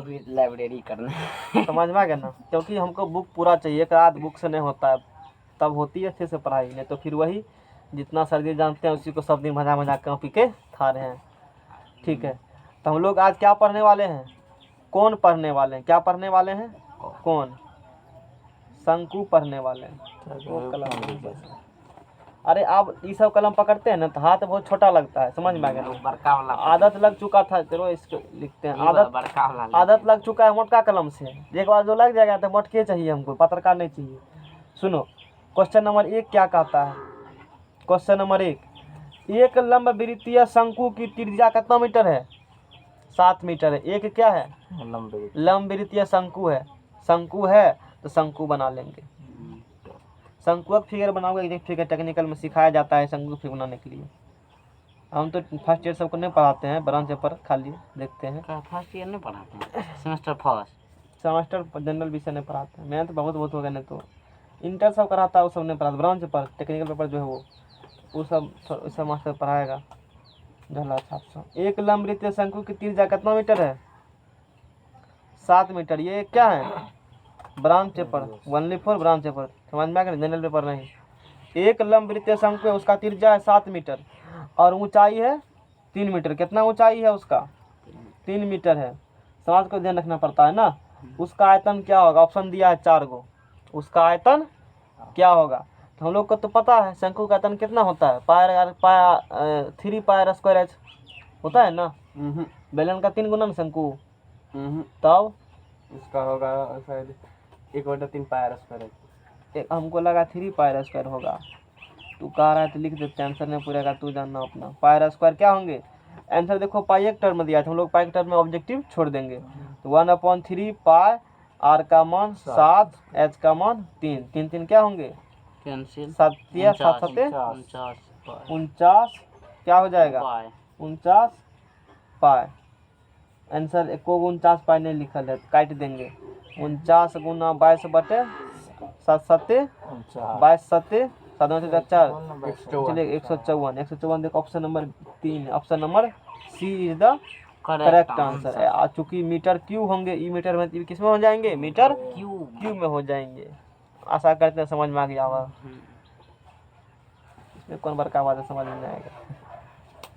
Library करना समझ में आ गया ना, क्योंकि हमको बुक पूरा चाहिए, एक आध बुक से नहीं होता है, तब होती है अच्छे से पढ़ाई, नहीं तो फिर वही जितना सर्दी जानते हैं उसी को सब दिन मजा मजा कॉपी के खा रहे हैं। ठीक है, तो हम लोग आज क्या पढ़ने वाले हैं, कौन पढ़ने वाले हैं, क्या पढ़ने वाले हैं, कौन, शंकु पढ़ने वाले हैं। वो कलम, अरे आप ये सब कलम पकड़ते हैं ना तो हाथ बहुत छोटा लगता है, समझ में आ गया ना, बड़का वाला आदत लग चुका था, चलो इसको लिखते हैं, आदत बड़का वाला आदत लग चुका है मोटका कलम से, एक बार जो लग जाएगा तो मोटके चाहिए हमको, पत्रकार नहीं चाहिए। सुनो, क्वेश्चन नंबर 1 क्या कहता है, क्वेश्चन नंबर 1, एक लंब वृत्तीय शंकु की त्रिज्या कितना मीटर है, 7 मीटर है। एक क्या है, लंब वृत्तीय शंकु है, शंकु है तो शंकु बना लेंगे, शंकु का फिगर बनाओगे, एक फिगर टेक्निकल में सिखाया जाता है शंकु फिगर बनाने के लिए। हम तो फर्स्ट ईयर सबको नहीं पढ़ाते हैं, ब्रांच पेपर खाली देखते हैं। फर्स्ट ईयर नहीं पढ़ाते हैं, सेमेस्टर फर्स्ट सेमेस्टर जनरल विषय नहीं पढ़ाते हैं, मैं तो बहुत हो गया, नहीं तो इंटर सब कराता है वो सब नहीं पढ़ाता, ब्रांच पेपर टेक्निकल पेपर जो है वो सब मास्टर पढ़ाएगा। झला 700। एक लंब वृत्तीय शंकु की त्रिज्या कितना मीटर है, 7 मीटर। ये क्या है, branch paper, only for branch paper, समझ में आ गया, जनरल पेपर नहीं। एक लंब वृत्तीय शंकु है, उसका त्रिज्या है 7 मीटर और ऊंचाई है 3 मीटर। कितना ऊंचाई है उसका, 3 मीटर है। समाज को ध्यान रखना पड़ता है ना। उसका आयतन क्या होगा, ऑप्शन दिया है 4 गो, उसका आयतन क्या होगा। तो हम लोग को तो पता है शंकु का आयतन कितना होता है, पाया 3 पाई स्क्वायर एच होता है ना। बेलन का 3 गुना शंकु, तब इसका होगा शायद 1/3 पाई स्क्वायर। हमको लगा 3 पाई स्क्वायर होगा, तू कह रहा है तो लिख देते, आंसर नहीं पूरेगा तू जानना अपना। पाई स्क्वायर क्या होंगे, आंसर देखो पाई एक टर्म में दिया था, हम लोग पाई के टर्म में ऑब्जेक्टिव छोड़ देंगे। तो 1/3 पाई, आर का मान 7, एच का मान 3, 3 3 क्या होंगे, कैंसिल, 7 7 49, क्या हो जाएगा 49 पाई। आंसर एको 49 पाई नहीं लिखल है, काट देंगे। 49 गुना 22 बटे 7 7 22 7 7 4, चलिए 154। 154 देखो option number 3, option number C is the correct answer है। चूंकि मीटर क्यू होंगे, ई मीटर में किस में हो जाएंगे, मीटर क्यू में हो जाएंगे। आशा करते हैं समझ में आ गया होगा, इसमें कौन बड़का बात है, समझ में आएगा।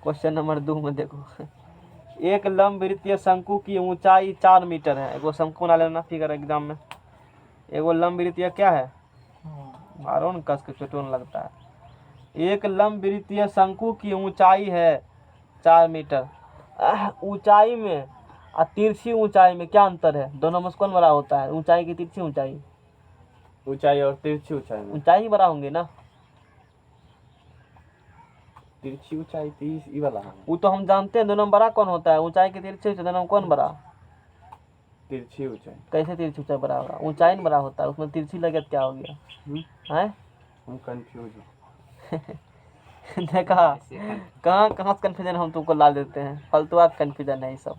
क्वेश्चन नंबर 2 में देखो, एक लंब वृत्तीय शंकु की ऊंचाई 4 मीटर है। एगो शंकु बना लेना फिगर एग्जाम में। एगो लंब वृत्तीय क्या है, मारो न कस के चोटों लगता है। एक लंब वृत्तीय शंकु की ऊंचाई है 4 मीटर। ऊंचाई में और तिरछी ऊंचाई में क्या अंतर है, दोनों में कौन बड़ा होता है, ऊंचाई की तिरछी ऊंचाई, ऊंचाई और तिरछी ऊंचाई में ऊंचाई ही बड़ा होंगे ना। तिरछी ऊंचाई 30 ई वाला है, वो तो हम जानते हैं, दोनों में बड़ा कौन होता है, ऊंचाई की तिरछी ऊंचाई, दोनों में कौन बड़ा, तिरछी ऊंचाई। कैसे तिरछी ऊंचाई बड़ा होगा, ऊंचाई में बड़ा होता है, उसमें तिरछी लगे क्या हो गया है। हम कंफ्यूज हैं। देखा कहाँ कहाँ से कंफ्यूजन हम तुमको ला देते हैं, फालतू कंफ्यूजन है ये सब।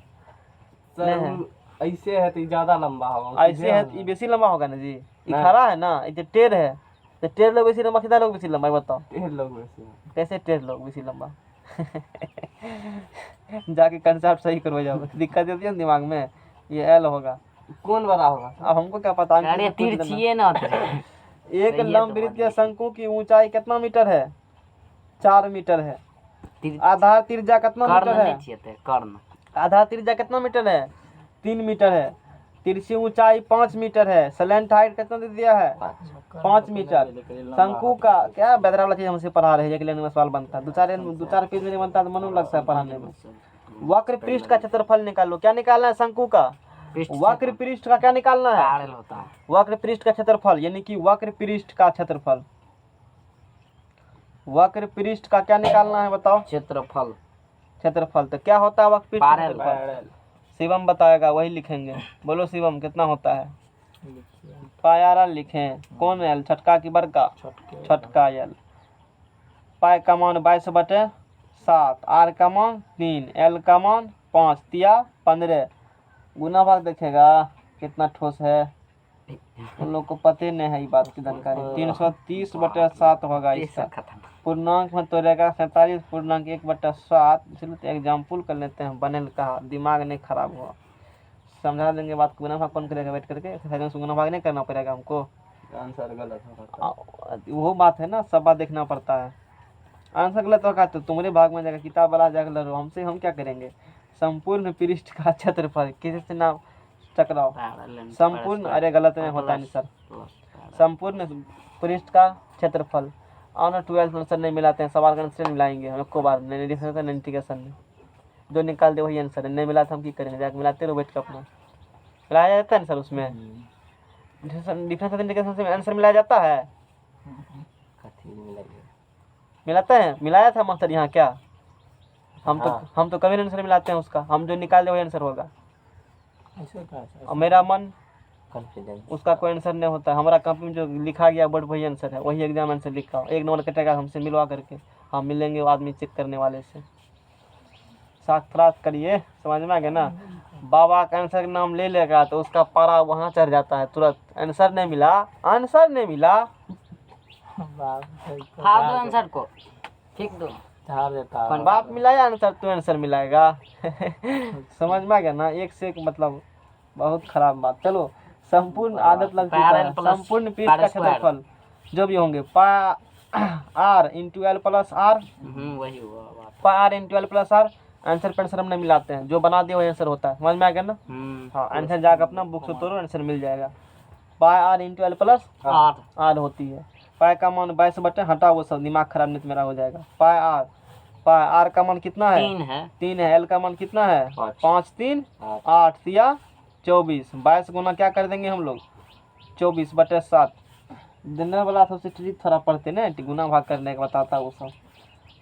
सर ऐसे है तो ज्यादा लंबा होगा, ऐसे है ये बेसी लंबा होगा ना जी, ये खड़ा है ना, ये टेढ़ है, तो टेढ़ लोग बेसी लंबा, कितना लोग बेसी लंबा बताओ, 13 लोग वैसे कैसे टेढ़ लोग बेसी लंबा। जाके कंसेप्ट सही करो, जाओ दिक्कत देती है ना दिमाग में, ये एल होगा, कौन बड़ा होगा, अब हमको क्या पता। अरे तिरछी ना एक लंब वृत्तीय शंकु की ऊंचाई कितना मीटर है, 4 मीटर है। आधार त्रिज्या कितना मीटर है, कर्ण आधार त्रिज्या कितना मीटर है, 3 मीटर है। तिरछी ऊंचाई 5 मीटर है। स्लैंट हाइट कितना दे दिया है, 5 मीटर। शंकु का क्या बेदरा वाला चीज हमसे पढ़ा रहे हैं, एक लाइन में सवाल बनता है, दो चार पेज में बनता है तो मन लगता है पढ़ाने में। वक्र पृष्ठ का क्षेत्रफल निकालो, क्या निकालना है शंकु का, वक्र पृष्ठ का क्या निकालना है, वक्र पृष्ठ का क्षेत्रफल, यानी कि वक्र पृष्ठ का क्षेत्रफल, वक्र पृष्ठ का क्या निकालना है बताओ, क्षेत्रफल। क्षेत्रफल तो क्या होता है वक्र पृष्ठ का क्षेत्रफल, शिवम बताएगा, वही लिखेंगे। बोलो शिवम कितना होता है, पायारा लिखें, कौन एल, छटका की बड़का, छटका एल। पाई का मान 22/7, आर का मान 3, एल का मान 5, तिया 15। गुना भाग देखेगा कितना ठोस है, उन लोग को पते नहीं है ये बात की जानकारी। 330/7 होगा इसका, पूर्णांक में तोड़ेगा 47.1/7, इसलिए तो एग्जाम्पल कर लेते हैं, बनेल कहा, दिमाग नहीं खराब हुआ। समझा देंगे बात को, गुना भाग कौन करेगा बैठ करके, एक्सरसाइज में गुना भाग नहीं करना पड़ेगा हमको। आंसर गलत होगा वो बात है ना, सब बात देखना पड़ता है। आंसर गलत होगा तो तुम्हारे भाग में जाएगा, किताब वाला जाकर लड़ो हमसे, हम क्या करेंगे। संपूर्ण पृष्ठ का क्षेत्रफल किसी से ना टकराओ। संपूर्ण, अरे गलत में होता नहीं सर। संपूर्ण पृष्ठ का क्षेत्रफल और 12 आंसर नहीं मिलाते हैं, सवाल का आंसर मिलाएंगे हम को बार नहीं लिख सकते नहीं, ठीक है सर ने जो निकाल दे वही आंसर है, नहीं मिला तो हम क्या करेंगे, जाकर मिलाते रहो बैठ कर अपना। मिलाया जाता है ना सर उसमें, डिफरेंस इंटीग्रेशन से आंसर मिलाया जाता है, मिलाता है, मिलाया था मास्टर यहाँ क्या, हम तो कभी आंसर मिलाते हैं उसका, हम जो निकाल दे वही आंसर होगा। और मेरा मन उसका कोई आंसर नहीं होता, हमारा कॉपी में जो लिखा गया बोर्ड वही आंसर है, वही एग्जाम आंसर लिखा हो, 1 नंबर कटेगा हमसे मिलवा करके, हम मिलेंगे वो आदमी चेक करने वाले से। साक्षात करिए, समझ में आ गया ना। बाबा का आंसर का नाम ले लेगा तो उसका पारा वहाँ चढ़ जाता है तुरंत, आंसर नहीं मिला, आंसर नहीं मिला, फाड़ दो आंसर को, फेंक दो। बाप मिलाया आंसर तो आंसर मिलाएगा। समझ में आ गया ना, एक से एक मतलब बहुत खराब बात। चलो संपूर्ण आदत लग चुका है, संपूर्ण पृष्ठ का क्षेत्रफल जो भी होंगे r into L plus R, वही हुआ बात। Pi r into L plus R, answer पे आंसर हम नहीं मिलाते हैं, जो बना दिया वही आंसर होता है, समझ में आ गया ना। हाँ आंसर जाकर अपना बुक से तोड़ो, आंसर मिल जाएगा। Pi r into L plus R होती है, पाई का मान 22 बटे, हटा वो सब दिमाग खराब नहीं तो मेरा हो जाएगा। पाई r का मान कितना है, 3 है, एल का मान कितना है 5 3 8 तिया 24, 22 गुना क्या कर देंगे हम लोग 24 बटे 7। जनरल वाला सबसे ट्रिक थोड़ा पढ़ते ना, गुना भाग करने का बताता वो सब।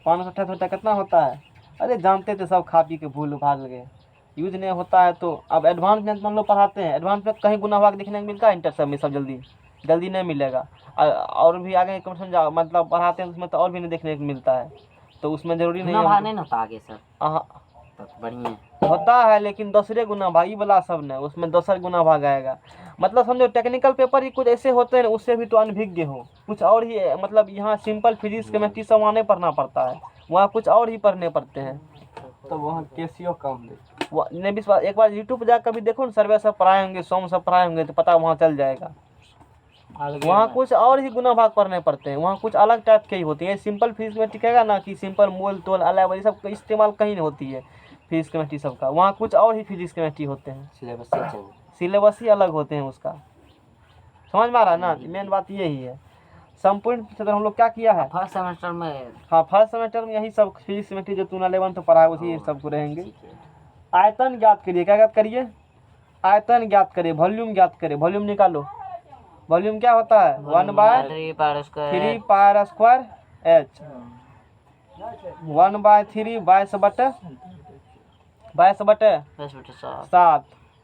528 कितना होता है, अरे जानते थे सब, खा पी के भूल भाग गए, यूज नहीं होता है। तो अब एडवांस में मान लो पढ़ाते हैं, एडवांस में कहीं गुना भाग देखने को मिलता है, इंटर सब में सब जल्दी नहीं मिलेगा। और भी आगे समझा मतलब पढ़ाते हैं उसमें तो और भी नहीं देखने को मिलता है, तो उसमें जरूरी नहीं भाग नहीं होता आगे सर, तो बढ़िया होता है, लेकिन दूसरे गुना भागी वाला सब ने उसमें दूसरा गुना भाग आएगा। मतलब समझो टेक्निकल पेपर ही कुछ ऐसे होते हैं, उससे भी तो अनभिज्ञ हो कुछ और ही, मतलब यहाँ सिंपल फिजिक्स केमिस्ट्री सब वहाँ नहीं पढ़ना पड़ता है, वहाँ कुछ और ही पढ़ने पड़ते हैं। तो वहाँ केसीओ कम नहीं विश्वास, एक बार यूट्यूब पर जाकर भी देखो ना, सर्वे सब पढ़ाए होंगे, सोम सब पढ़ाए होंगे, तो पता वहाँ चल जाएगा। वहाँ कुछ और ही गुना भाग पढ़ने पड़ते हैं, वहाँ कुछ अलग टाइप के ही होती है। सिंपल फिजिक्स में टिकेगा ना कि सिंपल मोल तोल अलग सब का इस्तेमाल कहीं नहीं होती है फिजिक्स केमिस्ट्री सबका, वहाँ कुछ और ही फिजिक्स केमिस्ट्री होते हैं, सिलेबस ही अलग होते हैं उसका, समझ में आ रहा है ना। मेन बात यही है। संपूर्ण क्षेत्र हम लोग क्या किया है फर्स्ट सेमेस्टर में, हाँ फर्स्ट सेमेस्टर में यही सब फिजिक्स केमिस्ट्री जो तूने 11 तो पढ़ा उसी सबको रहेंगे। आयतन ज्ञात करिए, क्या ज्ञात करिए, आयतन ज्ञात करिए, वॉल्यूम ज्ञात करिए, वॉल्यूम निकालो। वॉल्यूम क्या होता है 1/3 पाई स्क्वायर h, 1/3 22 बटे 7।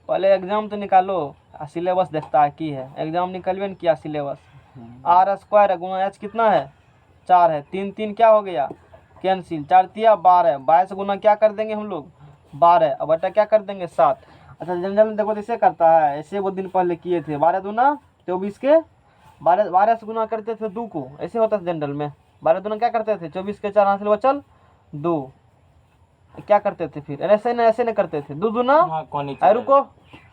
पहले एग्जाम तो निकालो, सिलेबस देखता है की है, एग्जाम निकलवे न किया सिलेबस। r स्क्वायर गुना h कितना है 4 है, 3 3 क्या हो गया कैंसिल, 4 तिया 12, 22 गुना क्या कर देंगे हम लोग 12, अब बटा क्या कर देंगे 7। अच्छा जनरल में देखो ऐसे करता है, ऐसे वो दिन पहले किए थे, 12 दूना 24 के 12 से गुना करते थे 2 को, ऐसे होता था जनरल में। 12 दूना क्या करते थे 24 के 4 हासिल बचल 2, क्या करते थे फिर ऐसे नहीं करते थे, 2 दूना रुको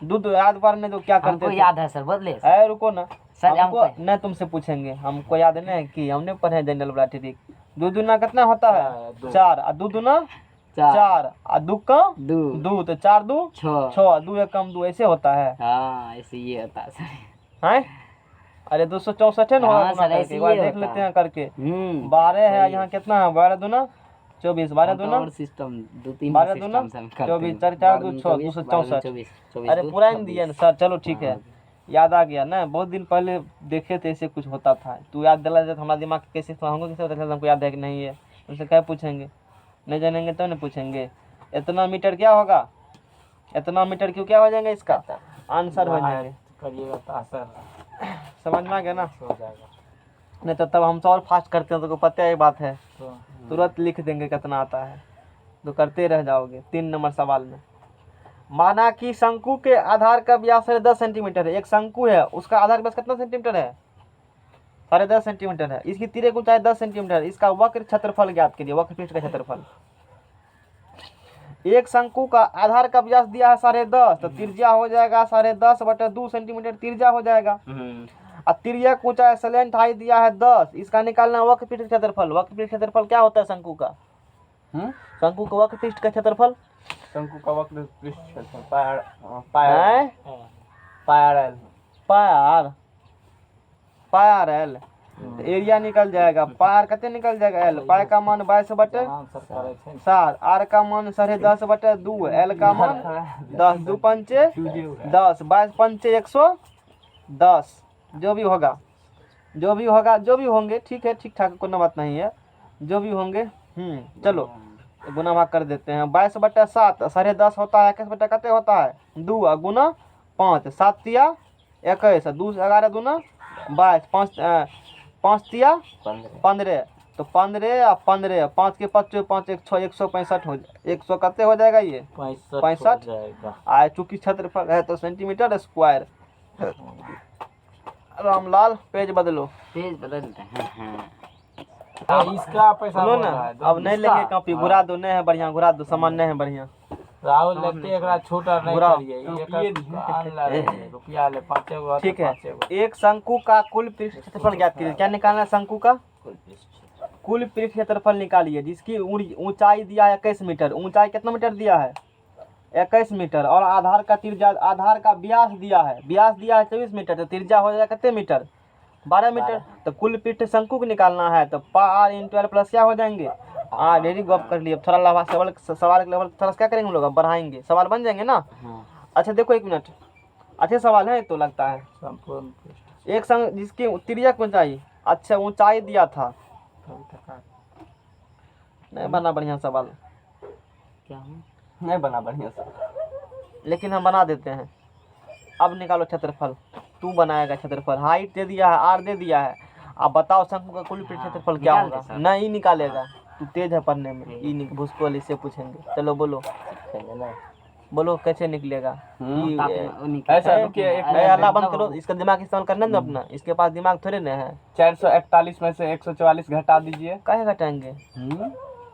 2 याद बार ने तो क्या करते थे, याद है सर बदले रुको ना सर, हमको नहीं तुमसे पूछेंगे, हमको याद नहीं कि हमने पढ़े जनरल वाला ट्रिक। 2 दूना कितना होता है 4, और 2 दूना 4, और 2 का 2 तो 4 2 6, 2 एक कम 2, ऐसे होता है। हाँ ऐसे ये होता है सर, हैं अरे 264 है ना, एक बार देख लेते हैं करके। 12 है यहाँ कितना है 12 दूना 24, 12 दूना सिस्टम 2-3 12 दूना 24, 4 4 2 6 264। अरे पूरा नहीं दिया ना सर, चलो ठीक है याद आ गया ना, बहुत दिन पहले देखे थे ऐसे कुछ होता था, तू याद दिला दे तो हमारा दिमाग कैसे होंगे, कैसे पता हमको याद है कि नहीं है, उनसे क्या पूछेंगे, नहीं जानेंगे तो नहीं पूछेंगे। इतना मीटर क्या होगा, इतना मीटर क्यों क्या हो जाएंगे, इसका आंसर हो जाएंगे, करिएगा तो आंसर समझ में आ गया ना। हो जाएगा, नहीं तो तब हम तो और फास्ट करते हैं, तो पता है बात है, तुरंत लिख देंगे कितना आता है, तो करते रह जाओगे। 3 नंबर सवाल में माना कि शंकु के आधार का व्यास 10 सेंटीमीटर है, एक शंकु है उसका आधार व्यास कितना सेंटीमीटर है 10.5 सेंटीमीटर है, इसकी तिर्यक ऊंचाई 10 सेंटीमीटर, इसका वक्र क्षेत्रफल ज्ञात कीजिए, वक्र पृष्ठ का क्षेत्रफल। एक शंकु का आधार का व्यास दिया है 10.5, तो त्रिज्या हो जाएगा 10.5/2 सेंटीमीटर त्रिज्या हो जाएगा। और तिर्यक ऊंचाई सलेंट हाइट दिया है 10, इसका निकालना वक्रपृष्ठ क्षेत्रफल। वक्रपृष्ठ क्षेत्रफल क्या होता है शंकु का? शंकु का वक्रपृष्ठ का क्षेत्रफल, शंकु का वक्र पृष्ठ क्षेत्रफल पाई आर एल। एरिया निकल जाएगा, पाई आर कितने निकल जाएगा एल। पाई का मान 22/7, आर का मान 10.5/2, एल का मान 10, 2 पंचे 10, 22 पंचे 110। जो भी होगा जो भी होंगे, ठीक है, ठीक ठाक, कोई बात नहीं है, जो भी होंगे। चलो गुना भाग कर देते हैं। 22/7 10.5 होता है, 21 बटा कितने होता है 2, गुना 5, 7 तिया 21, 2 11 दूना 22, 5 तिया 15, तो 15 और 15, 5 के 5 5 165 हो 100 कितने हो जाएगा ये 65। आए चूंकि क्षेत्रफल है तो सेंटीमीटर स्क्वायर। रामलाल पेज बदलो। पेज बदलते हैं। इसका पैसा सुनो बोल ना, रहा है, अब नहीं लेंगे कॉपी, घुरा दो, नहीं है बढ़िया, घुरा दो, सामान नहीं है बढ़िया। राहुल लेते एकरा छोटा नहीं बुरा। करिए, ये रुपया ले 5 गो। ठीक है, एक शंकु का कुल पृष्ठ क्षेत्रफल ज्ञात कीजिए। क्या निकालना है शंकु का कुल पृष्ठ क्षेत्रफल निकालिए, जिसकी ऊंचाई दिया है 21 मीटर। ऊंचाई कितना मीटर दिया है 21 मीटर, और आधार का त्रिज्या, आधार का व्यास दिया है 24 मीटर, तो त्रिज्या हो जाएगा कितने मीटर 12 मीटर। तो कुल पृष्ठ शंकु को निकालना है, तो पार इंटू एल प्लस क्या हो जाएंगे डेरी गप कर लिए। थोड़ा लाभा सवाल के लेवल थोड़ा क्या करेंगे हम लोग, अब बढ़ाएंगे, सवाल बन जाएंगे ना। अच्छा देखो 1 मिनट, अच्छे सवाल है तो लगता है। एक संग जिसकी तिर्यक ऊंचाई, अच्छा ऊंचाई दिया था, नहीं बना बढ़िया सवाल, क्या नहीं बना बढ़िया से, लेकिन हम बना देते हैं। अब निकालो क्षेत्रफल, तू बनाएगा क्षेत्रफल। हाइट दे दिया है, आर दे दिया है, अब बताओ शंकु का कुल पृष्ठ क्षेत्रफल क्या होगा। नहीं निकालेगा, तू तेज है पढ़ने में, भूसकोल इससे पूछेंगे। चलो बोलो बोलो कैसे निकलेगा। ऐसा रुकिए, एक अल्लाह बंद करो, इसका दिमाग इस्तेमाल करना ना अपना, इसके पास दिमाग थोड़े ना है। 441 में से 144 घटा दीजिए। काहे घटाएंगे,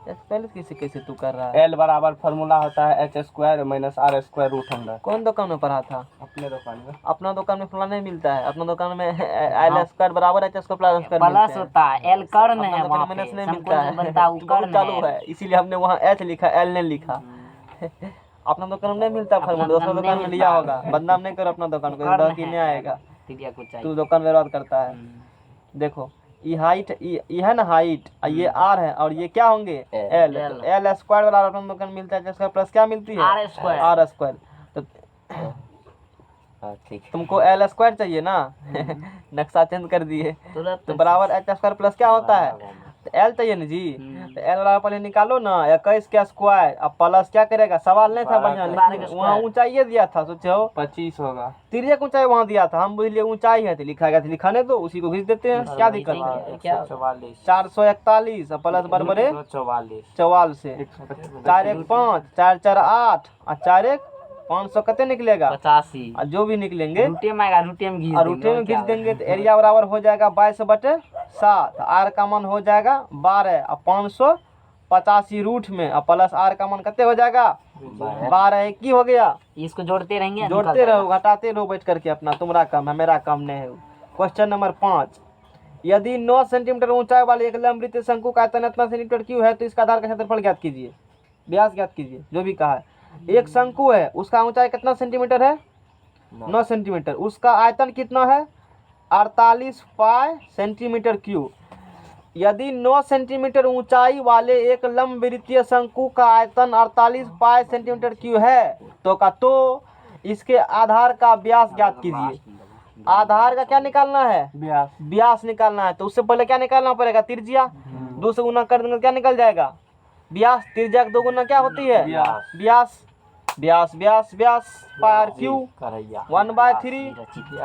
पहले कैसे तू कर रहा है। एल बराबर फॉर्मूला होता है h² - r²√100। कौन दुकान में पढ़ा था? अपने दुकान में। अपना दुकान में फला नहीं मिलता है, अपना दुकान में L² बराबर h² प्लस होता है, एल कर्ण है वहाँ पे, नहीं मिलता है, बनता है कर्ण चालू है, इसीलिए हमने वहाँ h लिखा, L नहीं लिखा। अपना दुकान में नहीं मिलता फॉर्मूला, दूसरा दुकान में लिया होगा। बदनाम नहीं करो अपना दुकान को, नहीं आएगा, तू दुकान बर्बाद करता है। देखो ये हाइट, ये है ना हाइट, ये आर है, और ये क्या होंगे एल। L² वाला अपना दुकान मिलता है, जिसका प्लस क्या मिलती है R²। तो तुमको L² चाहिए ना, नक्शा चेंज कर दिए, तो बराबर h² प्लस क्या होता है एल चाहिए ना जी। तो एल वाला पहले निकालो ना, 21 का स्क्वायर, अब प्लस क्या करेगा, सवाल नहीं था बढ़िया, लेकिन वहाँ ऊंचाई दिया था, सोचो 25 होगा। तिर्यक ऊंचाई वहाँ दिया था, हम बोलिए ऊंचाई है तो लिखा गया था, लिखाने तो उसी को खींच देते हैं, क्या दिक्कत है। 441 प्लस बराबर 44 से 4 1 5 4 4 8 और 4 1 500 कितने निकलेगा 85। और जो भी निकलेंगे रूटे में आएगा, रूटे में घिस और रूटे में खींच देंगे, तो एरिया बराबर हो जाएगा 22/7, आर का मान हो जाएगा 12 और 585 रूट में, और प्लस आर का मान कितने हो जाएगा 12 की हो गया। इसको जोड़ते रहेंगे, जोड़ते रहो, घटाते रहो बैठ करके अपना, तुम्हारा काम है मेरा काम नहीं है। क्वेश्चन नंबर 5, यदि 9 सेंटीमीटर ऊंचाई वाले एक लंबवृत्तीय शंकु का आयतन इतना सेंटीमीटर क्यों है, तो इसका आधार का क्षेत्रफल ज्ञात कीजिए, व्यास ज्ञात कीजिए, जो भी कहा है। एक शंकु है, उसका ऊंचाई कितना सेंटीमीटर है 9 सेंटीमीटर, उसका आयतन कितना है 48 पाई सेंटीमीटर क्यूब। यदि 9 सेंटीमीटर ऊंचाई वाले एक लंबवृत्तीय शंकु का आयतन 48 पाई सेंटीमीटर क्यूब है, तो इसके आधार का व्यास ज्ञात कीजिए। आधार का क्या निकालना है व्यास निकालना है, तो उससे पहले क्या निकालना पड़ेगा त्रिज्या, 2 से गुना कर देंगे क्या निकल जाएगा व्यास। त्रिज्या 2 गुना क्या होती है व्यास। व्यास व्यास व्यास पार क्यू 1/3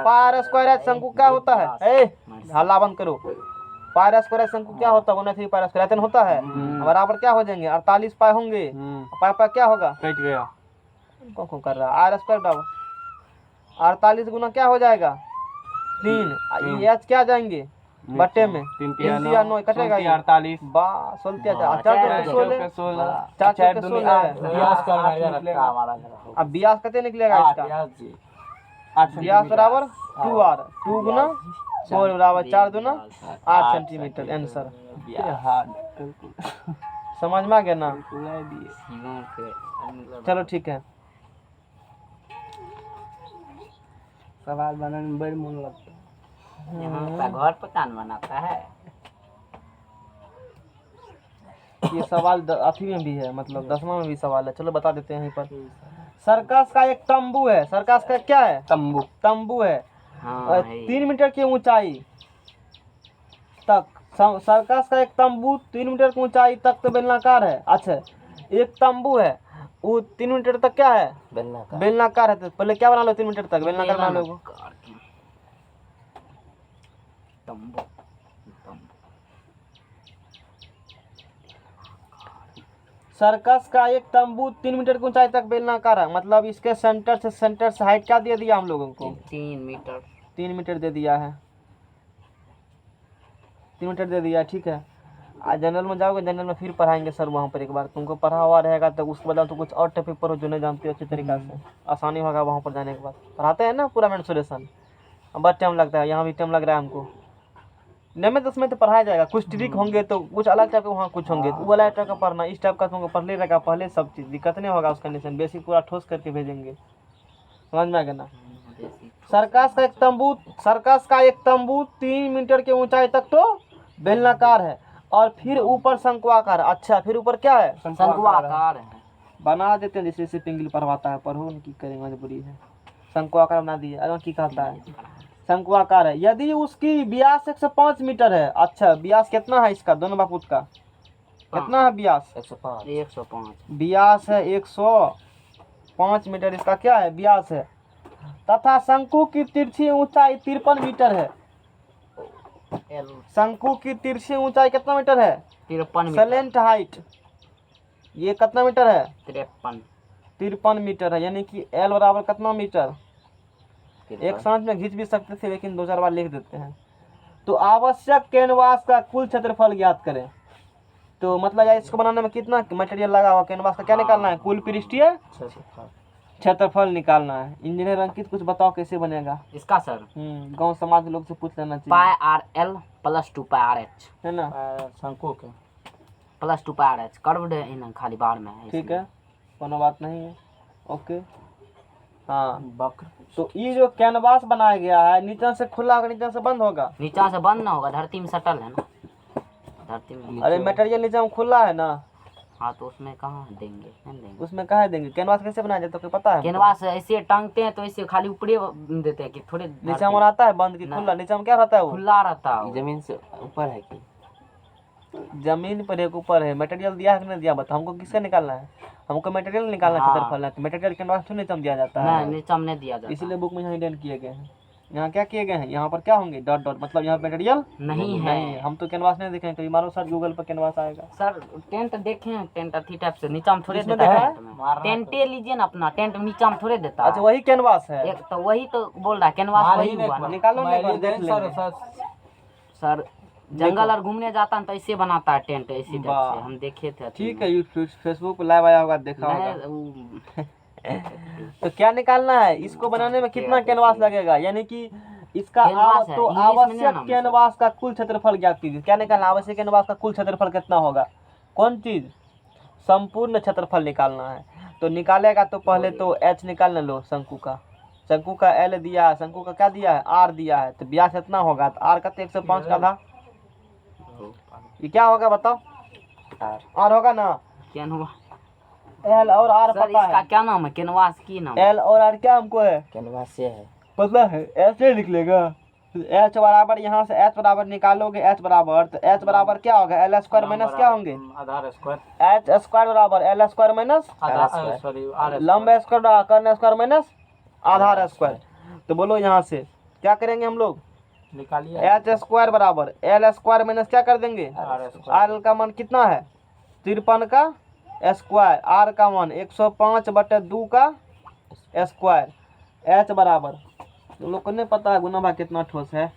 पार स्क्वायर एच शंकु क्या होता है, हल्ला बंद करो। पार स्क्वायर शंकु क्या होता है 1/3 पार स्क्वायर आयतन होता है, बराबर क्या हो जाएंगे 48 पाई होंगे, पाई पाई क्या होगा कट गया, कौन कर रहा है R² बराबर 48 गुना क्या हो जाएगा 3, ये एच क्या जाएंगे बट्टे में 3 3 तिया 9 कटेगा ये 48 बा 16 4 4 16 4 4 16 ब्याज करना अब ब्याज कितने निकलेगा इसका 8 ब्याज बराबर 2r 2 गुना 4 बराबर 4 गुना 8 सेंटीमीटर आंसर समझ में आ गया ना। चलो ठीक है। सवाल बनाने में बड़ी मन लगता है। यहाँ का घर पर कान बनाता है। ये सवाल अथी में भी है, मतलब 10वां में भी सवाल है। चलो बता देते हैं यहीं पर। सर्कस का एक तंबू है। सर्कस का क्या है? तंबू तंबू है। हाँ 3 मीटर की ऊंचाई तक। सर्कस का एक तंबू 3 मीटर की ऊंचाई तक तो बेलनाकार है। अच्छा, एक तंबू है वो 3 मीटर तक क्या है? बेलनाकार है। तो पहले क्या बना लो 3 मीटर तक बेलनाकार बना लो। तंबू सर्कस का एक तंबू 3 मीटर की ऊंचाई तक बेलनाकार है, मतलब इसके सेंटर से हाइट क्या दे दिया हम लोगों को? 3 मीटर 3 मीटर दे दिया है। 3 मीटर दे दिया, ठीक है। आज जनरल में जाओगे, जनरल में फिर पढ़ाएंगे सर वहाँ पर एक बार। तुमको पढ़ा हुआ रहेगा तो उसके बाद तो कुछ और टॉपिक पर हो जो नहीं जानते हो अच्छी तरीका से, आसानी होगा वहाँ पर जाने के बाद। पढ़ाते हैं ना पूरा मेंसुरेशन, बहुत टाइम लगता है। यहाँ भी टाइम लग रहा है हमको। 9 में 10 में तो पढ़ाया जाएगा। कुछ ट्रिक होंगे तो कुछ अलग टाइप के वहाँ कुछ होंगे, तो वो वाला टाइप का पढ़ना। इस टाइप का तुमको पढ़ ले रहेगा पहले, सब चीज़ दिक्कत नहीं होगा। उस कंडीशन बेसिक पूरा ठोस करके भेजेंगे, समझ में आ गया ना। सर्कस का एक तंबू 3 मीटर की ऊंचाई तक तो बेलनाकार है और फिर ऊपर शंकुआकार। अच्छा, फिर ऊपर क्या है? शंकुआकार है। बना देते हैं जैसे पिंगल पढ़वाता है, पढ़ो उनकी करेंगे मजबूरी है। शंकुआकार बना दिए। अगर की कहता है शंकुआकार है यदि उसकी व्यास 105 मीटर है। अच्छा, व्यास कितना है इसका? दोनों बापूत का कितना है व्यास? 105 व्यास है 105 मीटर इसका क्या है? व्यास है। तथा शंकु की तिरछी ऊंचाई 53 मीटर है। शंकु की तिरछी ऊंचाई कितना मीटर है? 53 मीटर। सलेंट हाइट ये कितना मीटर है? 53 मीटर है। यानी कि एल बराबर कितना मीटर? एक साथ में खींच भी सकते थे लेकिन 2-4 बार लिख देते हैं। तो आवश्यक कैनवास का कुल क्षेत्रफल ज्ञात करें। तो मतलब यार इसको बनाने में कितना मटेरियल लगा हुआ? कैनवास का क्या निकालना है? कुल पृष्ठीय क्षेत्रफल निकालना है। इंजीनियर अंकित कुछ बताओ कैसे बनेगा इसका सर? गांव समाज के लोग से पूछ लेना चाहिए। पाई आर एल प्लस 2 पाई आर एच है ना? शंकु के प्लस 2 पाई आर एच कर्व्ड है इन खाली बार में है। ठीक है, कोनो बात नहीं है। ओके, हाँ। वक्र। तो ये जो कैनवास बनाया गया है नीचे से खुला होगा, नीचे से बंद होगा? नीचा से बंद ना होगा, धरती में सटल है ना, धरती में। अरे मटेरियल नीचे में खुला है ना, हाँ तो उसमें कहाँ देंगे? नहीं देंगे। उसमें कहाँ देंगे? कैनवास कैसे बनाया जाता है तो पता है? कैनवास ऐसे टांगते हैं तो ऐसे खाली ऊपरी देते हैं कि थोड़े नीचे में रहता है बंद की खुला? नीचे में क्या रहता है वो? खुला रहता है। जमीन से ऊपर है कि जमीन पर एक ऊपर है। मटेरियल दिया है कि नहीं दिया? बता हमको किसका निकालना है? हमको मटेरियल निकालना है क्षेत्रफल है। तो मटेरियल कैनवास तो नीचे में दिया जाता है, नहीं नीचा में नहीं दिया जाता। इसीलिए बुक में यहाँ हिडन किए गए हैं। यहाँ क्या किए गए हैं? यहाँ पर क्या होंगे? डॉट डॉट, मतलब यहाँ मटेरियल नहीं है। हम तो कैनवास नहीं देखें। कभी मारो सर गूगल पर कैनवास आएगा। सर टेंट देखे हैं? टेंट अथी टाइप से नीचा में थोड़े इसमें देता देखा है। टेंटे लीजिए ना अपना, टेंट नीचा में थोड़े देता अच्छा है। वही कैनवास है। एक तो वही तो बोल रहा है कैनवास वही हुआ ना। निकालो ना एक बार देख लेंगे। सर जंगल और घूमने जाता है तो ऐसे बनाता है टेंट, ऐसे टाइप वाह। से हम देखे थे। ठीक है, यूट्यूब फेसबुक पे लाइव आया होगा, देखा होगा। नहीं, तो क्या निकालना है? इसको बनाने में कितना कैनवास लगेगा? यानी कि इसका कैनवास है, तो इंग्लिश में नहीं आवश्यक नाम है। कैनवास का कुल क्षेत्रफल ज्ञात कीजिए। क्या निकालना? आवश्यक कैनवास का कुल क्षेत्रफल कितना होगा? कौन चीज? संपूर्ण क्षेत्रफल निकालना है। तो निकालेगा तो पहले तो एच निकालना लो शंकु का। शंकु का एल दिया है, शंकु का क्या दिया है? आर दिया है। तो व्यास इतना होगा तो आर का तो 105 का था। ये क्या होगा बताओ? आर होगा ना? कैनवास एल और आर सर पता इसका है? क्या नाम है? कैनवास की नाम है? एल और आर क्या हमको है कैनवास से है। पता है? ऐसे निकलेगा। एच बराबर यहाँ से एच बराबर निकालोगे, एच बराबर तो एच बराबर क्या होगा? एल स्क्वायर माइनस क्या होंगे? आधार स्क्वायर। एच स्क्वायर बराबर L square minus sorry R लंब स्क्वायर कर्ण स्क्वायर माइनस आधार स्क्वायर। तो बोलो यहाँ से क्या करेंगे हम लोग? निकालिए। एच स्क्वायर बराबर एल स्क्वायर माइनस क्या कर देंगे? आर का मान कितना है? 53 का स्क्वायर। आर का मान 105/2 का स्क्वायर। एच बराबर तुम लोग को नहीं पता है गुना भाग कितना ठोस है?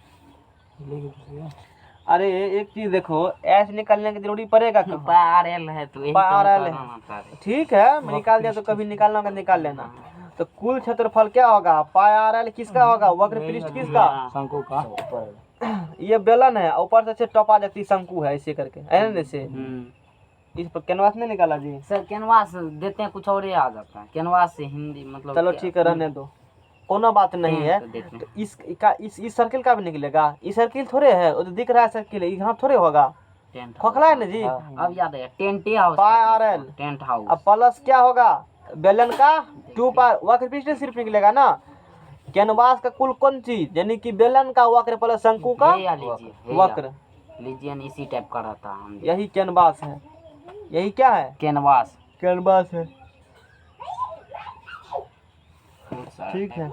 अरे एक चीज देखो, एस निकालने की जरूरी पड़ेगा कहाँ? पैरेलल है तो यही तो पैरेलल है। बताना था रे। ठीक है, मैं निकाल दिया तो कभी निकालना होगा निकाल लेना। तो कुल क्षेत्रफल क्या होगा? पाई आर एल किसका होगा? वक्र पृष्ठ किसका? शंकु का ये बेलन है, ऊपर से टॉप आ जाती शंकु है, ऐसे करके है ना, जैसे इस पर कैनवास नहीं निकाला जी। सर कैनवास देते हैं कुछ और ही आ जाता है, कैनवास से हिंदी मतलब चलो ठीक है, रहने दो, कोनो बात नहीं है। तो देते हैं। तो इस सर्किल का भी निकलेगा। इस सर्किल थोड़े है, वो तो दिख रहा है सर्किल, यहाँ थोड़े होगा, टेंट खोखला है ना जी। अब याद है, टेंट हाउस, पाई आर एल। Tent house. अब प्लस क्या होगा? बेलन का 2 पाई, वक्र पृष्ठ सिर्फ निकलेगा ना। कैनवास का कुल कौन चीज, यानी कि बेलन का वक्र प्लस शंकु का ये या लीजिए, ये वक्र, या लीजिए न, इसी टाइप का रहता है हम यही कैनवास है। यही क्या है? कैनवास। कैनवास है। ठीक है,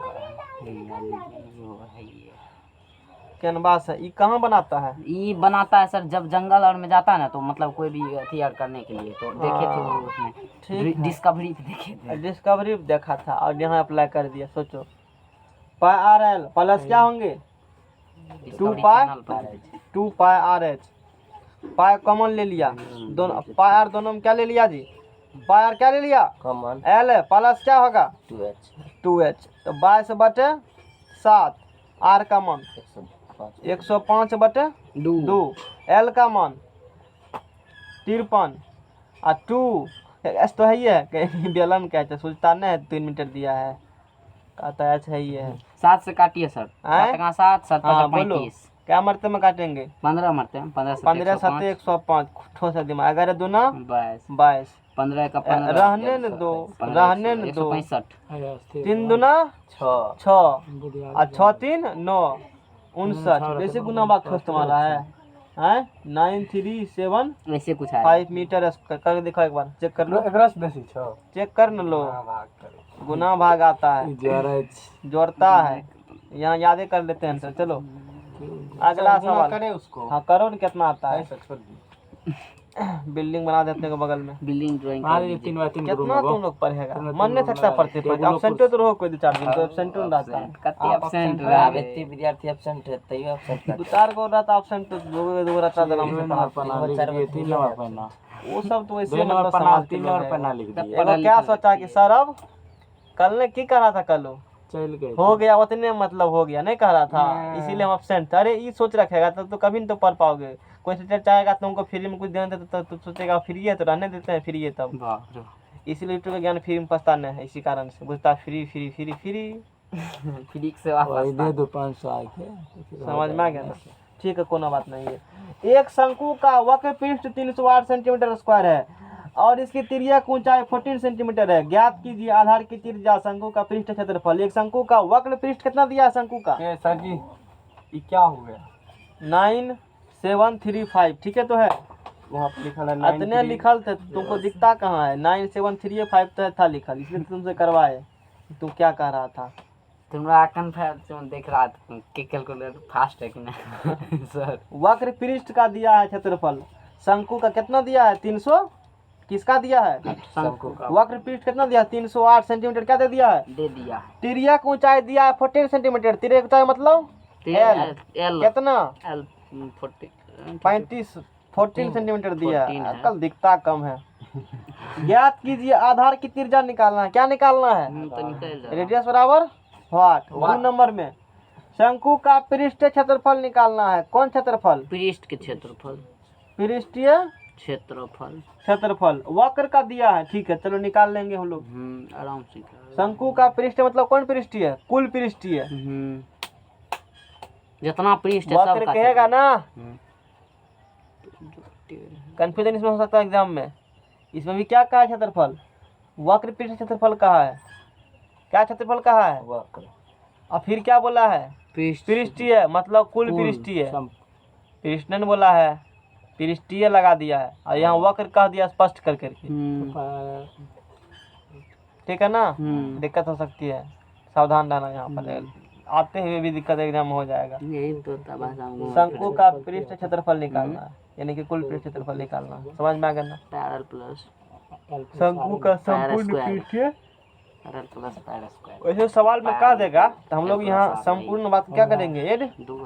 कैनवास है। ये कहाँ बनाता है? ये बनाता है सर जब जंगल और में जाता है ना, तो मतलब कोई भी हथियार करने के लिए, तो देखे थे वो उसमें ठीक है। डिस्कवरी पे देखे थे। डिस्कवरी देखा था और यहाँ अप्लाई कर दिया। सोचो, पाई आर एल प्लस क्या होंगे? 2 पाई, चैनल पर है। 2 पाई आर एच। पाई कॉमन ले लिया, दोनों पाई आर दोनों में क्या ले लिया जी? पाई आर क्या ले लिया? कॉमन एल है, प्लस क्या होगा? 2h। तो 22/7, आर का मान 105/2, एल का मान 53 और 2 एस तो है ही है। कहीं बेलन क्या है सोचता नहीं है, 3 मीटर दिया है, कहता है है ही है। 7 से काटिए सर, हैं? 7 7 हाँ, बोलो 35, क्या मरते में काटेंगे? 15 मरते हैं, 15 15 7 105, ठोस दिमाग। 11 दूना 22, 15 का 15 रहने न दो, रहने न दो। 165, 3 दूना 6 और 6 3 9 59। वैसे गुना बात ठोस तुम्हारा है, हैं? 937 ऐसे कुछ है। 5 मीटर कर दिखाओ एक बार, चेक कर लो, चेक कर न लो। गुना भाग आता है, जोड़ता है, यहाँ यादें कर लेते हैं सर। चलो अगला सवाल करे उसको। हाँ करो न, कितना आता है? बिल्डिंग बना देते हैं बगल में। बिल्डिंग ड्राइंग कितना तुम लोग पढ़ेगा? मन नहीं थकता पढ़ते पढ़ते। एब्सेंट तो रहो कोई 2-4 दिन, तो एब्सेंट नहीं रहता है। कते एब्सेंट रहा विद्यार्थी एब्सेंट है, तैयो एब्सेंट 2-4 को रहता एब्सेंट, तो दो रहता आराम से पढ़ा। वो सब तो वैसे मतलब समाज के लोग हैं। एगो क्या सोचा कि सर अब कल ने की करा था, कल हो गया उतने मतलब हो गया नहीं कह रहा था, इसीलिए हम एब्सेंट। अरे ये सोच रखेगा तो कभी नहीं तो पढ़ पाओगे। कोई टीचर चाहेगा तुमको फ्री में कुछ देना तो सोचेगा फ्री है तो रहने देते हैं, फ्री है तब। इसीलिए यूट्यूब का ज्ञान फ्री में पछताना है, इसी कारण से बुझता free free free free free से वापस दे दो 500 आके। समझ में आ गया ना? ठीक है, कोनो बात नहीं है। एक शंकु का वक्र पृष्ठ 308 सेंटीमीटर स्क्वायर है और इसकी त्रिज्या की ऊंचाई 14 सेंटीमीटर है। ज्ञात कीजिए आधार की त्रिज्या, शंकु का पृष्ठ क्षेत्रफल। एक शंकु का वक्र पृष्ठ कितना दिया है शंकु का? सर जी ये क्या हो गया? 9735। ठीक है, तो है वहाँ पे लिखा है इतने लिखल थे, तुमको दिखता कहाँ है? 9735 तो था लिखल, इसलिए तुमसे करवाए। तू क्या कह रहा था? तुम्हारा कंफर्म देख रहा था कि कैलकुलेटर फास्ट है कि नहीं सर। वक्र पृष्ठ का दिया है क्षेत्रफल, शंकु का कितना दिया है? 300। किसका दिया है? शंकु का वक्र पृष्ठ कितना दिया? 308 सेंटीमीटर। क्या दे दिया है? दे दिया है। त्रिज्या की ऊंचाई दिया है 14 सेंटीमीटर। त्रिज्या की ऊंचाई मतलब एल कितना? एल 14 सेंटीमीटर दिया 14 है। है। कल दिखता कम है। ज्ञात कीजिए आधार की त्रिज्या निकालना है। क्या निकालना है? तो निकल जाए। रेडियस बराबर व्हाट? 2 नंबर में शंकु का पृष्ठ क्षेत्रफल निकालना है। कौन क्षेत्रफल? पृष्ठ के क्षेत्रफल, पृष्ठीय क्षेत्रफल। क्षेत्रफल वक्र का दिया है। ठीक है, चलो निकाल लेंगे हम लोग। आराम से। शंकु का पृष्ठ मतलब कौन पृष्ठीय? कुल पृष्ठीय। जितना पृष्ठ है वक्र सबका कहेगा ना, हम्म। कंफ्यूजन इसमें हो सकता है एग्जाम में। इसमें भी क्या कहा है? क्षेत्रफल। वक्र पृष्ठ क्षेत्रफल कहा है, क्या क्षेत्रफल कहा है? वक्र। और फिर क्या बोला है? पृष्ठीय मतलब कुल पृष्ठीय। पृष्ठ नहीं बोला है, पृष्ठीय लगा दिया है और यहाँ वक्र कह दिया स्पष्ट कर करके। ठीक है ना? दिक्कत हो सकती है, सावधान रहना। यहाँ पर आते हुए भी दिक्कत एग्जाम में हो जाएगा। यही तो शंकु का पृष्ठ क्षेत्रफल निकालना है, यानी कि कुल पृष्ठ क्षेत्रफल निकालना है। समझ में आ गया ना? पैरेलल प्लस शंकु का संपूर्ण पृष्ठीय पैरेलल प्लस पाई स्क्वायर वैसे सवाल में क्या देगा तो हम लोग यहाँ संपूर्ण बात क्या करेंगे ये दो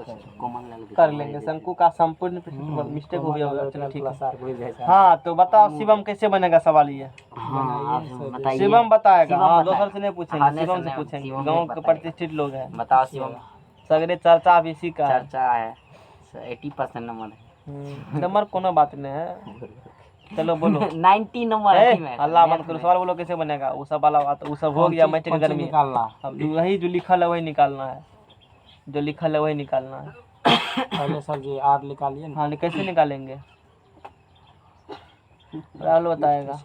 कॉमन लग कर लेंगे। शंकु का संपूर्ण मिस्टेक हो गया होगा, चलो ठीक है। प्लस आर हो जाएगा। हाँ तो बताओ शिवम कैसे बनेगा सवाल ये? हाँ आप बताइए। शिवम बताएगा। शिवम हाँ बताए। दूसर से नहीं हाँ, पूछेंगे, नहीं शिवम सर, से नहीं, पूछेंगे, शिवम गाँव नहीं के बताएगा। प्रतिष्ठित लोग हैं। बताओ शिवम। सगरे चर्चा भी इसी का है। चर्चा है 80% नंबर नंबर कोनो बात नहीं है, चलो बोलो। 90 नंबर ए, अथी में है, अल्लाह मैथ मत करो, में। सवाल बोलो कैसे बनेगा? वो सब वाला बात, वो सब हो गया मैट्रिक गर्मी। निकालना अब वही जो लिखल है वही निकालना है, जो लिखल है वही निकालना है। पहले सर जी आर निकालिए ना। हाँ कैसे निकालेंगे? राहुल बताएगा,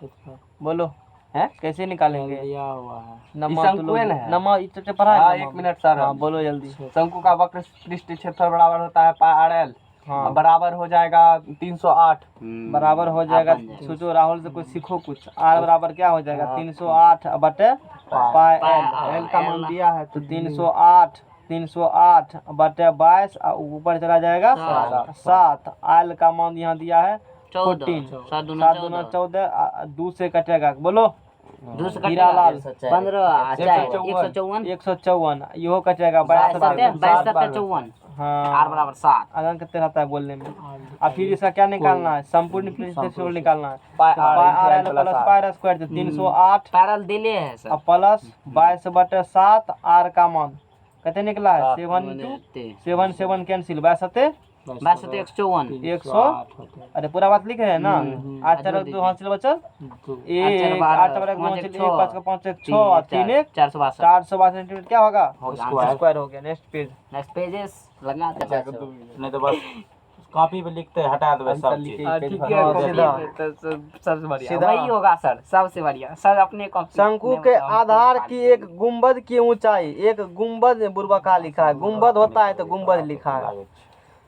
बोलो है कैसे निकालेंगे? दिया हुआ है नमा तो शंकुएं लोग है। नमा इतने पढ़ा है हाँ नमा 1 में। Minute sir. हाँ बोलो जल्दी। शंकु का वक्र पृष्ठ क्षेत्रफल बराबर होता है पाई आर एल। हाँ बराबर हो जाएगा 308। बराबर हो जाएगा। बन जाएगा। सोचो राहुल से कुछ सीखो कुछ। आर बराबर क्या हो जाएगा? 308 बटे पाई एल। एल का मान दिया है तो 308 बटे 22 ऊपर चला जाएगा 7। एल का मान यहाँ दिया है 14। 7 दूना 14 2 से कटेगा, बोलो। दो से हीरालाल 15 154 इहो कटेगा 22 52 हाँ आर बराबर 7। आगे कितने रहता है बोलने में। अब फिर इसका क्या निकालना है? संपूर्ण क्षेत्रफल निकालना है। पाई तो pi R L plus plus R. Pi square 308 parallel दिले है सर। अब प्लस 22 बटे 7 आर का मान कितने निकला है? 7 7 कैंसिल 22 154 100। अरे पूरा बात लिख रहे हैं ना। 8 4 2 हासिल बचल 1 8 4 1 हासिल 1 5 का 5 1 6 और 3 1 462 462 सेंटीमीटर क्या होगा? होगा। स्क्वायर हो गया। Next page. नेक्स्ट पेजेस लगा दे। नहीं तो बस कॉपी पे लिखते हैं, हटा दो सब चीज। ठीक हाँ, है सीधा। सबसे बढ़िया सीधा। वही होगा सर, सबसे बढ़िया सर। अपने कॉपी शंकु के आधार की एक गुंबद की ऊंचाई, एक गुंबद बुर्बका लिखा है, गुंबद होता है तो गुंबद लिखा है।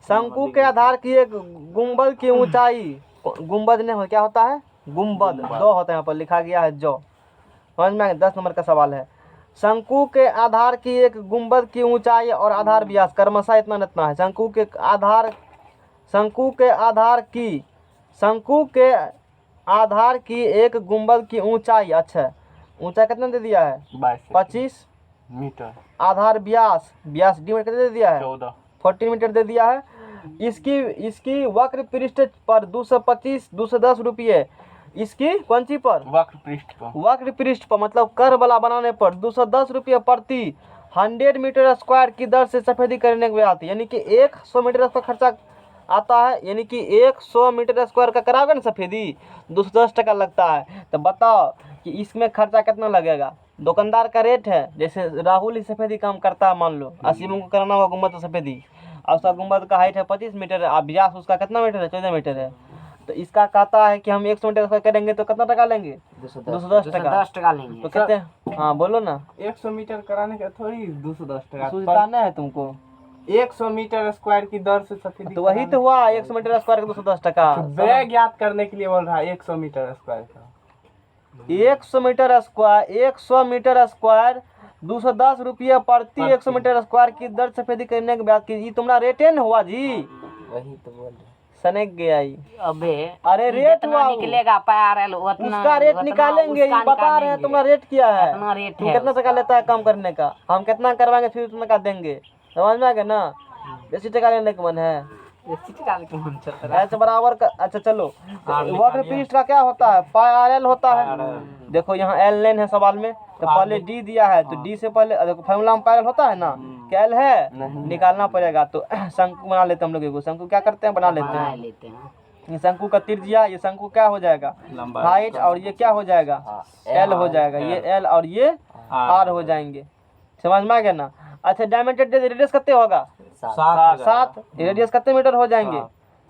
शंकु के आधार की एक गुंबद की ऊंचाई, गुंबद नहीं क्या होता है? गुंबद दो होता है, यहाँ पर लिखा गया है जो। समझ में 10 नंबर का सवाल है। शंकु के आधार की एक गुंबद की ऊंचाई और आधार व्यास क्रमशः इतना इतना है। शंकु के आधार की एक गुंबद की ऊंचाई, अच्छा ऊंचाई कितना दे दिया है? 25 मीटर। आधार व्यास डी में कितना दे दिया है? 14 मीटर दे दिया है। इसकी वक्र पृष्ठ पर 210 रुपये। इसकी कौन सी पर? वक्र पृष्ठ पर मतलब कर वाला बनाने पर 210 रुपये प्रति 100 मीटर स्क्वायर की दर से सफेदी करने के बाद आती है। यानी कि 100 मीटर स्क्वायर खर्चा आता है, यानी कि 100 मीटर स्क्वायर का कराओगे ना सफेदी 210 टका लगता है। तो बताओ कि इसमें खर्चा कितना लगेगा? दुकानदार का रेट है, जैसे राहुल ही सफेदी काम करता है मान लो, असीम को कराना होगा गुम्बद सफेदी, और उसका गुम्बद का हाइट है 25 मीटर है, अब व्यास उसका कितना मीटर है? 14 मीटर है। तो इसका कहता है कि हम 100 मीटर स्क्वायर करेंगे तो कितना टका लेंगे? 210 टका लेंगे। तो कहते हैं हाँ बोलो ना। 100 मीटर कराने का थोड़ी 210 टका सूझता है तुमको? 100 मीटर स्क्वायर की दर से सफेदी तो वही तो हुआ 100 मीटर स्क्वायर का 210 टका। बैग याद करने के लिए बोल रहा है 100 मीटर स्क्वायर का। 100 मीटर स्क्वायर 210 रुपये प्रति 100 मीटर स्क्वायर की दर सफेदी करने के बाद की तुम्हारा रेट है ना हुआ जी? वही तो बोल रहे सनेक गया ही। अबे अरे रेट हुआ निकलेगा पैरेलल उतना उसका रेट निकालेंगे, ये बता रहे हैं तुम्हारा रेट क्या है? कितना रेट तुम है कितना टका लेता है काम करने का? हम कितना करवाएंगे फिर उतना का देंगे, समझ में आ गया ना? बेसी टका लेने का मन है ऐसे बराबर का। अच्छा चलो वक्र पृष्ठ का क्या होता है? पाई आर एल होता है। देखो यहाँ एल लाइन है सवाल में, तो पहले डी दिया है तो डी से पहले देखो फॉर्मूला में पाई आर एल होता है ना, क्या एल है निकालना पड़ेगा। तो शंकु बना लेते हैं हम लोग। शंकु क्या करते हैं? बना लेते हैं। ये शंकु का त्रिज्या, ये शंकु क्या हो जाएगा? हाइट, और ये क्या हो जाएगा? एल हो जाएगा। ये एल और ये आर हो जाएंगे, समझ में आ गया ना? अच्छा डायमीटर रेडियस कितने होगा? 7। रेडियस कितने मीटर हो जाएंगे?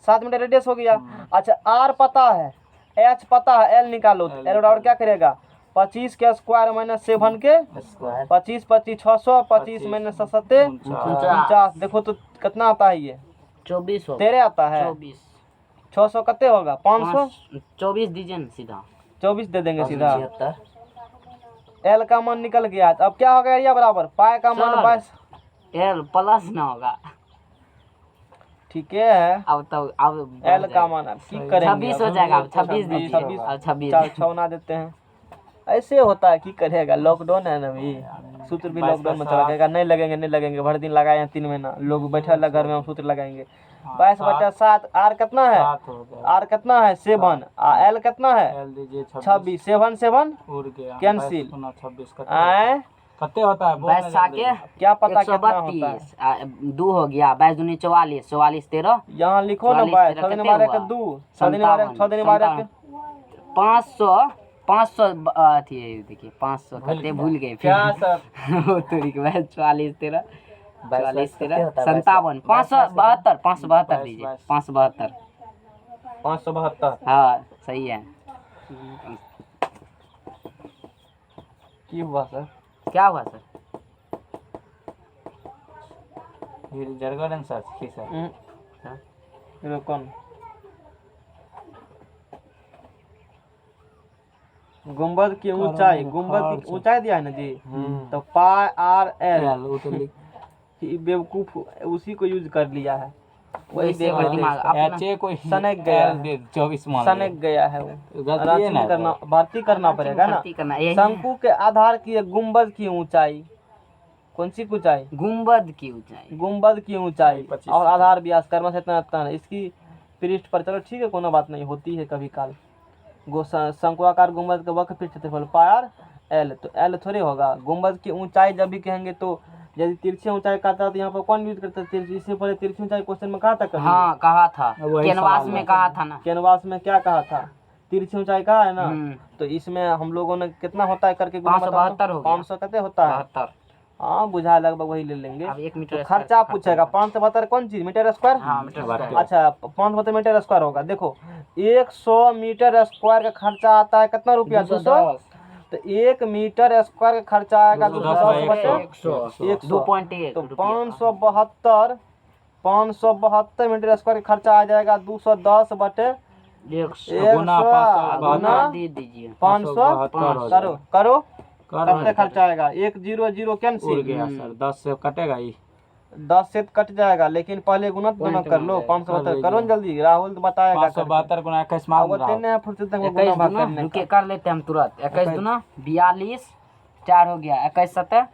7 मीटर रेडियस हो गया। अच्छा आर पता है, एच पता है, एल निकालो। तो एल बराबर क्या करेगा? 25 के स्क्वायर माइनस 7 के 25 25 600 25 माइनस 7 50। देखो तो कितना आता है? ये 24 13 आता है। 600 कितने होगा? 500। 24 दीजिए ना सीधा। 24 दे देंगे सीधा। एल का मान निकल गया। अब क्या होगा? एरिया बराबर पाई का मान 22। एल प्लस ना होगा, ठीक है। अब तो अब एल का मान अब की करेंगे? 26 हो जाएगा। 26 26 26 चल 6 ना देते हैं। ऐसे होता है, की करेगा, लॉकडाउन है ना अभी, सूत्र भी लॉकडाउन में चला जाएगा, नहीं लगेंगे भर दिन लगाए हैं 3 महीना, लोग बैठे अलग घर में हम सूत्र लगाएंगे। 22/7 आर कितना है, 7 हो गया, आर कितना है 7, एल कितना है एल दीजिए 26, 7 उड़ गया, कैंसिल 26 आए, कते होता है, बोल 22 के क्या पता कितना होता है, 132 2 हो गया, 22 दूनी 44, 44 13 यहाँ लिखो ना 22, 6 दिन 12 के 2, 6 दिन 12 के 500 अथी है, देखिए 500 कते भूल गए फिर क्या सर, वो तोड़ी के बाद 44 13 44 13 57 572 लीजिए, 572 572 हाँ सही है। की हुआ सर, क्या हुआ सर? फिर जरगन सर की सर कौन गुंबद की ऊंचाई, गुंबद की ऊंचाई दिया है ना जी, तो पाई आर एल, वो तो लिख बेवकूफ उसी को यूज कर लिया है, वही से और दिमाग अपना एचे कोई सनक गया, 24 मान सनक गया है वो, गलती है ना, करना भर्ती करना पड़ेगा ना। भर्ती करना, यही शंकु के आधार की गुंबद की ऊंचाई, कौन सी ऊंचाई, गुंबद की ऊंचाई, गुंबद की ऊंचाई 25 और आधार व्यास कर्म से इतना है, इसकी पृष्ठ पर, चलो ठीक है कोनो बात नहीं, होती है कभी काल। शंकुआकार गुंबद का वक्र पृष्ठ क्षेत्रफल पार एल, तो एल थोड़ी होगा, गुंबद की ऊंचाई जब भी कहेंगे तो यदि तिरछी ऊंचाई कहता है तो यहाँ पर कौन यूज करता है तिरछी, इससे पहले तिरछी ऊंचाई क्वेश्चन में कहा था कभी, हाँ कहा था, वही कैनवास सवाल में है। कहा था ना। कैनवास में क्या कहा था, तिरछी ऊंचाई कहा है ना, हम्म। तो इसमें हम लोगों ने कितना होता है करके 572 हो गया। 500 कितने होता है, 72 हाँ बुझा लगभग वही ले लेंगे। अब 1 तो मीटर खर्चा पूछेगा 572 कौन चीज, मीटर स्क्वायर, हाँ मीटर स्क्वायर। अच्छा 572 मीटर स्क्वायर होगा। देखो 100 मीटर स्क्वायर का खर्चा आता है कितना रुपया, 200, तो 1 मीटर स्क्वायर का खर्चा आएगा 210 बटे 100, 2.1 तो 572 मीटर स्क्वायर का खर्चा आ जाएगा 210 बटे 100 गुना 572 दे दीजिए 500 करो करो कितना खर्चा आएगा, 1 0 0 उड़ कैंसिल, गया सर, 10 से कटेगा ही, 10 से कट जाएगा, लेकिन पहले गुना दोनों कर लो, 572 करो ना जल्दी, राहुल तो बताएगा 572 गुना 21 वो मान रहा तेने फुर्सत तक 21 गुना भाग दूना करने रुके कर लेते हैं हम तुरंत, 21 दूना 42 4 हो गया, 21 7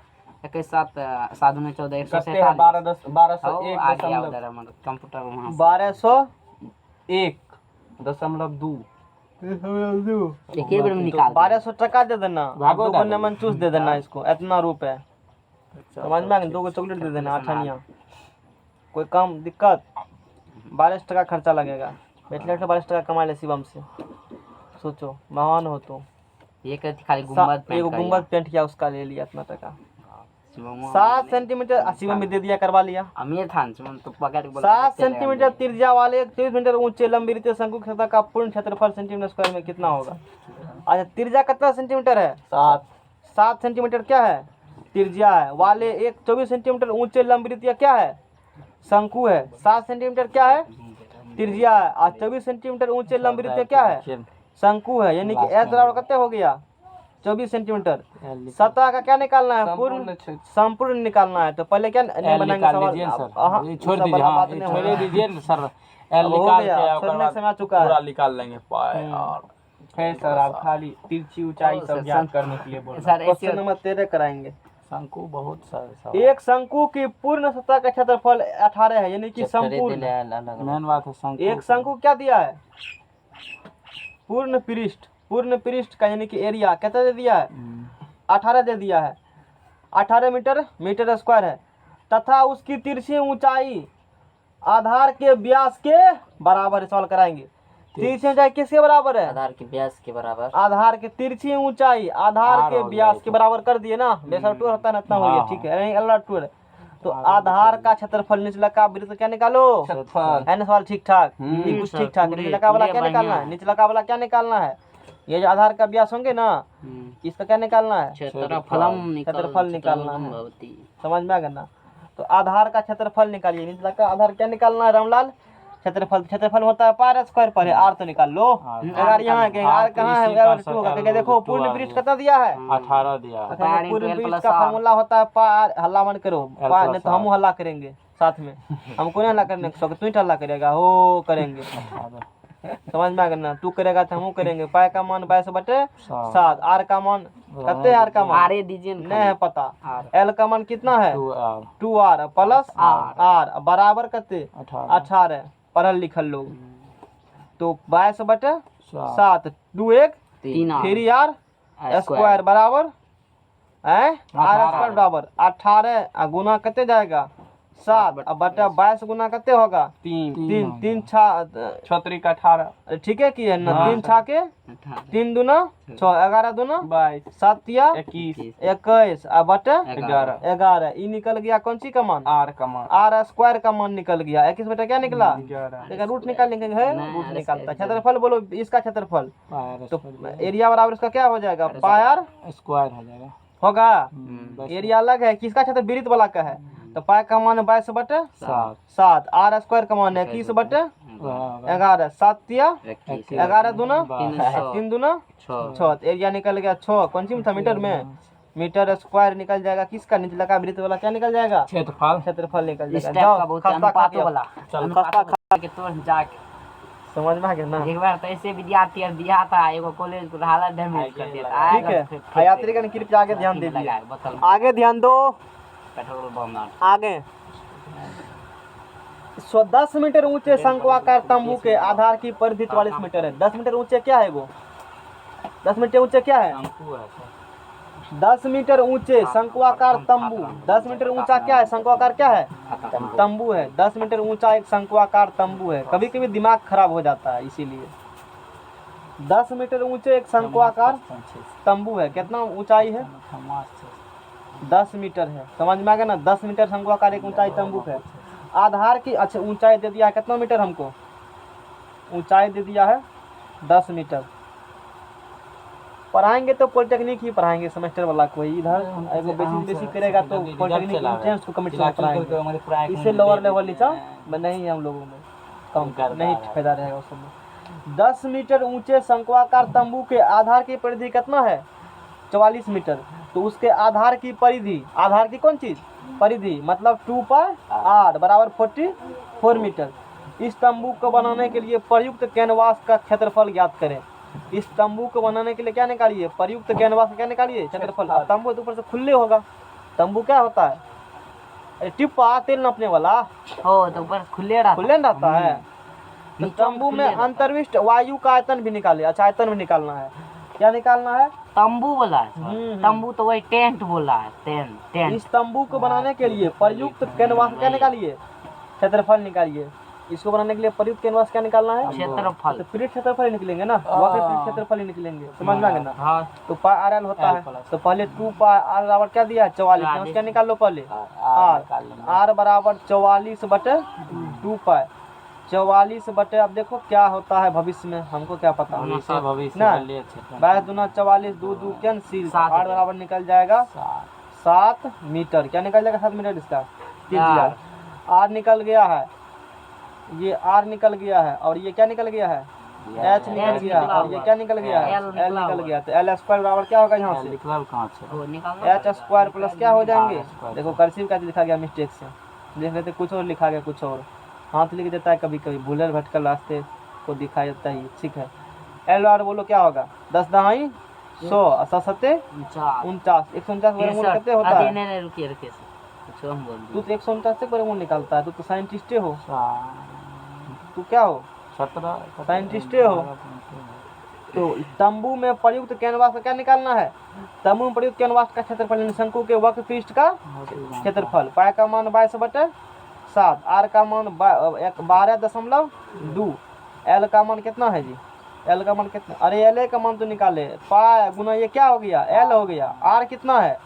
21 7 7 दूना 14 147 12 10 1201 आ गया उधर हमारा कंप्यूटर वहाँ से। 1.2 एक ही बार में निकाल 1200 टका दे देना, भागो 2 दादा। लेमन जूस दे देना इसको, इतना रुपए समझ में आ गया, 2 चॉकलेट दे देना 8 कोई कम दिक्कत, 12 टका खर्चा लगेगा, बैठले 12 टका कमा ले शिवम से, सोचो महान हो तो, ये कहती खाली गुंबद पेंट एगो कर गुंबद पेंट किया उसका ले लिया इतना टका, लिया। 7 सेंटीमीटर शिवम भी दे दिया, करवा लिया। अमीर था सुमन तो पकड़ के बोला 7 सेंटीमीटर त्रिज्या वाले 30 मीटर ऊंचे लंबी रीति शंकु की सतह का पूर्ण क्षेत्रफल सेंटीमीटर स्क्वायर में कितना होगा। अच्छा त्रिज्या कितना सेंटीमीटर है, 7 सेंटीमीटर क्या है त्रिज्या है, वाले एक 24 सेंटीमीटर ऊंचे लंबी रीति क्या है शंकु है, 7 सेंटीमीटर क्या है त्रिज्या है, और 24 सेंटीमीटर ऊंचे लंबी रीति क्या है शंकु है, यानी कि एच बराबर कितने हो गया 24 सेंटीमीटर। सतह का क्या निकालना है, पूर्ण संपूर्ण निकालना है, तो पहले क्या नहीं बनाएंगे सवाल, छोड़ दीजिए, हाँ, छोड़ दीजिए ना सर, एल निकाल के छोड़ने समय चुका है पूरा निकाल लेंगे पाए, और है सर आप खाली तिरछी ऊंचाई सब ज्ञात करने के लिए बोल रहे हैं। क्वेश्चन नंबर 13 कराएंगे। शंकु बहुत सारे एक शंकु की पूर्ण सतह का क्षेत्रफल 18 है, यानी कि संपूर्ण, मेन बात है शंकु, एक शंकु क्या दिया है पूर्ण पृष्ठ का यानी कि एरिया कितना दे दिया है 18 दे दिया है, 18 मीटर स्क्वायर है, तथा उसकी तिरछी ऊंचाई आधार के व्यास के बराबर, सवाल कराएंगे। तिरछी ऊंचाई किसके बराबर है, आधार के व्यास के बराबर, आधार के तिरछी ऊंचाई आधार के व्यास के बराबर कर दिए ना, बेसर टूर होता है ना इतना हो गया, ठीक है अल्लाह टूर, तो आधार का क्षेत्रफल निचला का वृत्त क्या निकालो है ना, सवाल ठीक ठाक, ये कुछ ठीक ठाक, निचला का वाला क्या निकालना है, निचला का वाला क्या निकालना है, ये जो आधार का व्यास होंगे ना इसका क्या निकालना है क्षेत्रफल निकालना है, समझ में आ गया ना। तो आधार का क्षेत्रफल निकालिए, निचला का आधार क्या निकालना है रामलाल, क्षेत्रफल होता है पार स्क्वायर पर है, आर तो निकाल लो, अगर यहाँ के आर कहाँ है अगर 2 होगा, क्योंकि देखो पूर्ण पृष्ठ कितना दिया है 18 दिया, पूर्ण पृष्ठ का फार्मूला होता है पार, हल्ला मन करो पार, नहीं तो हम हल्ला करेंगे साथ में, हमको नहीं हल्ला करने का, तू ही हल्ला करेगा हो करेंगे समझ में आ गया ना? तू करेगा तो हम करेंगे। पाई का मान 22/7। आर का मान कितने? आर का मान आरे दीजिए ना नहीं है पता। आर। एल का मान कितना है? 2r प्लस आर बराबर कितने? 18। पढ़ल लिखल लोग। तो 22/7 2 1 3 3 r स्क्वायर बराबर है आर स्क्वायर बराबर 18 गुना कितने जाएगा? 7 अब बटा 22 गुना कितने होगा? 3 3 छतरी का 18। ठीक है कि है ना? 3 छा के 3 दूना 6 11 दूना 22 7 या 21 21 अब बटा 11 11। ये निकल गया कौन सी का मान? आर का मान आर स्क्वायर का मान निकल गया। 21 बटा क्या निकला? 11। देखा रूट निकालेंगे है रूट निकालता है। क्षेत्रफल बोलो इसका क्षेत्रफल। तो एरिया बराबर इसका क्या हो जाएगा? पाई आर स्क्वायर हो जाएगा। होगा। एरिया अलग है किसका? क्षेत्र वृत्त वाला का है। तो पाई का मान 22/7 आर स्क्वायर का मान 21/11 7 या 11 दूना 3 दूना 6 एरिया निकल गया 6। कौन सी में था? मीटर में। मीटर स्क्वायर निकल जाएगा किसका? निचला का वृत्त वाला क्या निकल जाएगा? क्षेत्रफल निकल इस जाएगा। टाइप का जाओ बहुत खस्ता खा अनुपातों वाला खस्ता खा के तो जाके समझ में आ गया ना? एक बार तो ऐसे विद्यार्थी और दिया था एगो कॉलेज को हालत डैमेज कर देता ठीक है। यात्री का कृपया आगे ध्यान दे लगा बोतल आगे ध्यान दो। पेट्रोल बम आगे 10 मीटर ऊंचे शंक्वाकार तंबू के आधार की परिधि 44 मीटर है। 10 मीटर ऊंचे क्या है वो? 10 मीटर ऊंचे क्या है? 10 मीटर ऊंचे शंक्वाकार तंबू। 10 मीटर ऊंचा क्या है? शंक्वाकार क्या है? तंबू है। 10 मीटर ऊंचा एक शंक्वाकार तंबू है। कभी कभी दिमाग खराब हो जाता है इसीलिए। 10 मीटर ऊंचे एक शंक्वाकार तंबू है। कितना ऊंचाई है? 10 मीटर है। समझ में आ गया ना? 10 मीटर शंक्वाकार एक ऊंचाई तंबू है। आधार की अच्छा ऊंचाई दे दिया है कितना मीटर? हमको ऊंचाई दे दिया है 10 मीटर। पढ़ाएंगे तो पॉलिटेक्निक ही पढ़ाएंगे सेमेस्टर वाला कोई इधर एगो बेसिक करेगा तो पॉलिटेक्निक इंट्रेंस को कमिटी पढ़ाएंगे। इससे लोअर लेवल नीचा नहीं हम लोगों में कम नहीं फायदा रहेगा उस समय। 10 मीटर ऊंचे शंक्वाकार तंबू के आधार की परिधि कितना है? 44 मीटर। तो उसके आधार की परिधि, आधार की कौन चीज? परिधि मतलब 2 पाई आर बराबर 44 मीटर। इस तंबू को बनाने के लिए प्रयुक्त कैनवास का क्षेत्रफल ज्ञात करें। इस तंबू को बनाने के लिए क्या निकालिए? प्रयुक्त कैनवास का क्या निकालिए? क्षेत्रफल। तंबू तो ऊपर से खुले होगा। तंबू क्या होता है? टिप्पा तेल नापने वाला हो तो ऊपर खुले रहता है। तो तंबू में अंतर्विष्ट वायु का आयतन भी निकाले। अच्छा आयतन भी निकालना है। क्या निकालना है? तंबू बोला है। तंबू तो वही टेंट बोला है। टेंट। इस तंबू को बनाने के लिए प्रयुक्त कैनवास क्या निकालिए? क्षेत्रफल निकालिए। इसको बनाने के लिए प्रयुक्त कैनवास क्या निकालना है? क्षेत्रफल। तो पीरियड क्षेत्रफल निकलेंगे ना? वहाँ पे पीरियड क्षेत्रफल ही निकलेंगे। समझ में आ गया ना? हाँ। तो पाई आर एल होता है। तो पहले 2 पाई आर बराबर क्या दिया? 44। क्या निकाल लो पहले? आर बराबर 44/2 पाई 44 अब देखो क्या होता है भविष्य में हमको क्या पता ना। 22 दूना 44 2 2 कैंसिल। आर बराबर निकल जाएगा 7 मीटर। क्या निकल जाएगा? 7 मीटर इसका 3 आर निकल गया है। ये आर निकल गया है और ये क्या निकल गया है? एच निकल गया और ये क्या निकल गया है? एल निकल गया। तो एल स्क्वायर बराबर क्या होगा यहाँ से? एच स्क्वायर प्लस क्या हो जाएंगे? देखो कर्सिव का लिखा गया मिस्टेक से। देख लेते कुछ और लिखा गया कुछ और। हाथ लिख देता है कभी कभी भूलर भटकल रास्ते को दिखाई देता है। ठीक है। एल आर बोलो क्या होगा? 10 दहाई 100 7 49 149 वर्गमूल कितने होता है? तू तो 149 से वर्गमूल निकालता है। तू तो साइंटिस्टे हो। तू क्या हो? 17 साइंटिस्टे हो। तो तंबू में प्रयुक्त कैनवास का क्या निकालना है? तंबू में प्रयुक्त कैनवास का क्षेत्रफल शंकु के वक्र पृष्ठ का क्षेत्रफल। पाई का मान 22/7 आर का मान 12.2 एल का मान कितना है जी? एल का मान कितना? अरे एल का मान तो निकाले। पाई गुना ये क्या हो गया? एल हो गया। आर कितना है?